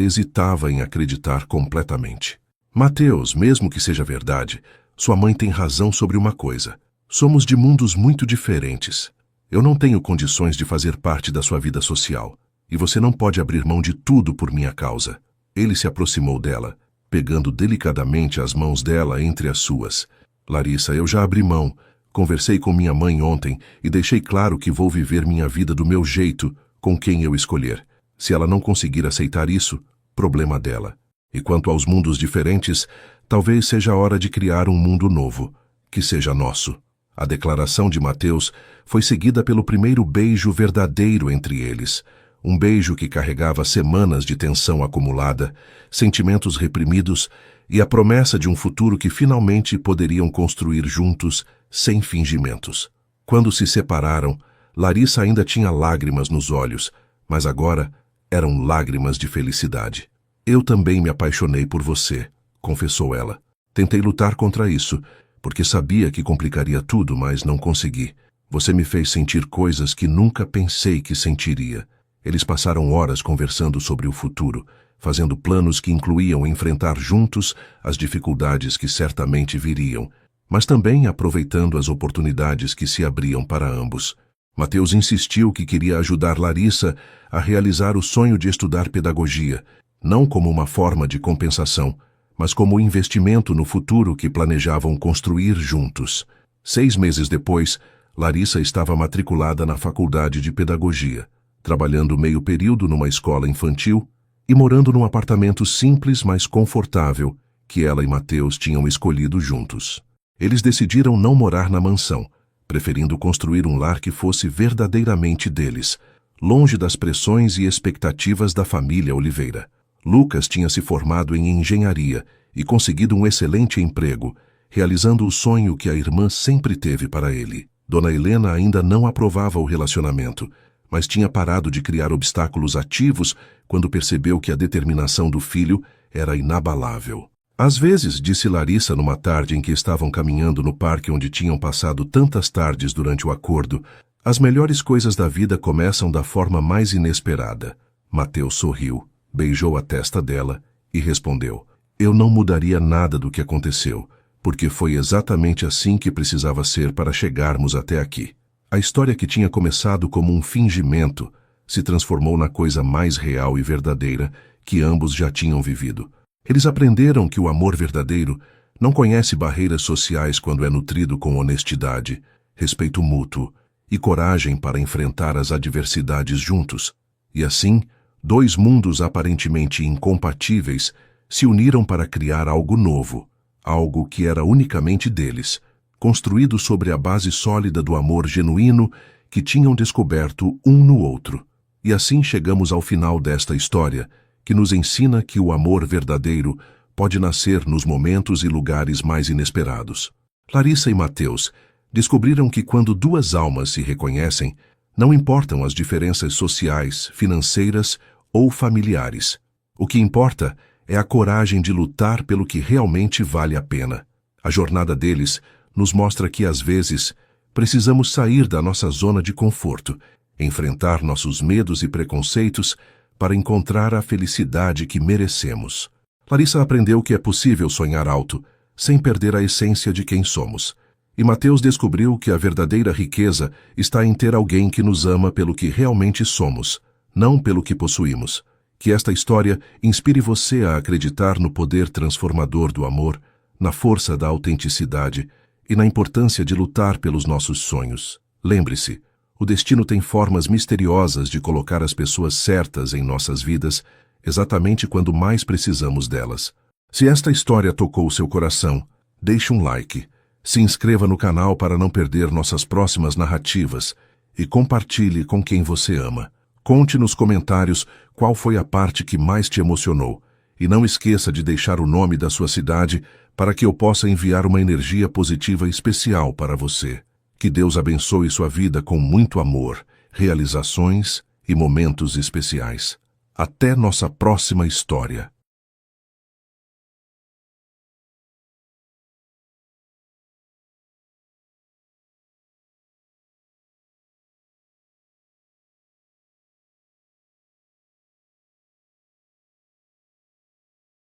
hesitava em acreditar completamente. Mateus, mesmo que seja verdade, sua mãe tem razão sobre uma coisa. Somos de mundos muito diferentes. Eu não tenho condições de fazer parte da sua vida social, e você não pode abrir mão de tudo por minha causa. Ele se aproximou dela, pegando delicadamente as mãos dela entre as suas. Larissa, eu já abri mão. Conversei com minha mãe ontem e deixei claro que vou viver minha vida do meu jeito, com quem eu escolher. Se ela não conseguir aceitar isso, problema dela. E quanto aos mundos diferentes, talvez seja a hora de criar um mundo novo, que seja nosso. A declaração de Mateus foi seguida pelo primeiro beijo verdadeiro entre eles. Um beijo que carregava semanas de tensão acumulada, sentimentos reprimidos e a promessa de um futuro que finalmente poderiam construir juntos, sem fingimentos. Quando se separaram, Larissa ainda tinha lágrimas nos olhos, mas agora eram lágrimas de felicidade. Eu também me apaixonei por você, confessou ela. Tentei lutar contra isso, porque sabia que complicaria tudo, mas não consegui. Você me fez sentir coisas que nunca pensei que sentiria. Eles passaram horas conversando sobre o futuro, fazendo planos que incluíam enfrentar juntos as dificuldades que certamente viriam, mas também aproveitando as oportunidades que se abriam para ambos. Mateus insistiu que queria ajudar Larissa a realizar o sonho de estudar pedagogia, não como uma forma de compensação, mas como investimento no futuro que planejavam construir juntos. 6 meses depois, Larissa estava matriculada na faculdade de pedagogia, trabalhando meio período numa escola infantil e morando num apartamento simples, mas confortável, que ela e Mateus tinham escolhido juntos. Eles decidiram não morar na mansão, preferindo construir um lar que fosse verdadeiramente deles, longe das pressões e expectativas da família Oliveira. Lucas tinha se formado em engenharia e conseguido um excelente emprego, realizando o sonho que a irmã sempre teve para ele. Dona Helena ainda não aprovava o relacionamento, mas tinha parado de criar obstáculos ativos quando percebeu que a determinação do filho era inabalável. Às vezes, disse Larissa numa tarde em que estavam caminhando no parque onde tinham passado tantas tardes durante o acordo, as melhores coisas da vida começam da forma mais inesperada. Mateus sorriu, beijou a testa dela e respondeu: eu não mudaria nada do que aconteceu, porque foi exatamente assim que precisava ser para chegarmos até aqui. A história que tinha começado como um fingimento se transformou na coisa mais real e verdadeira que ambos já tinham vivido. Eles aprenderam que o amor verdadeiro não conhece barreiras sociais quando é nutrido com honestidade, respeito mútuo e coragem para enfrentar as adversidades juntos. E assim, 2 mundos aparentemente incompatíveis se uniram para criar algo novo, algo que era unicamente deles, construído sobre a base sólida do amor genuíno que tinham descoberto um no outro. E assim chegamos ao final desta história, que nos ensina que o amor verdadeiro pode nascer nos momentos e lugares mais inesperados. Larissa e Mateus descobriram que quando 2 almas se reconhecem, não importam as diferenças sociais, financeiras ou familiares. O que importa é a coragem de lutar pelo que realmente vale a pena. A jornada deles nos mostra que, às vezes, precisamos sair da nossa zona de conforto enfrentar nossos medos e preconceitos para encontrar a felicidade que merecemos. Larissa aprendeu que é possível sonhar alto, sem perder a essência de quem somos. E Mateus descobriu que a verdadeira riqueza está em ter alguém que nos ama pelo que realmente somos, não pelo que possuímos. Que esta história inspire você a acreditar no poder transformador do amor, na força da autenticidade e na importância de lutar pelos nossos sonhos. Lembre-se, o destino tem formas misteriosas de colocar as pessoas certas em nossas vidas, exatamente quando mais precisamos delas. Se esta história tocou seu coração, deixe um like, se inscreva no canal para não perder nossas próximas narrativas e compartilhe com quem você ama. Conte nos comentários qual foi a parte que mais te emocionou e não esqueça de deixar o nome da sua cidade para que eu possa enviar uma energia positiva especial para você. Que Deus abençoe sua vida com muito amor, realizações e momentos especiais. Até nossa próxima história.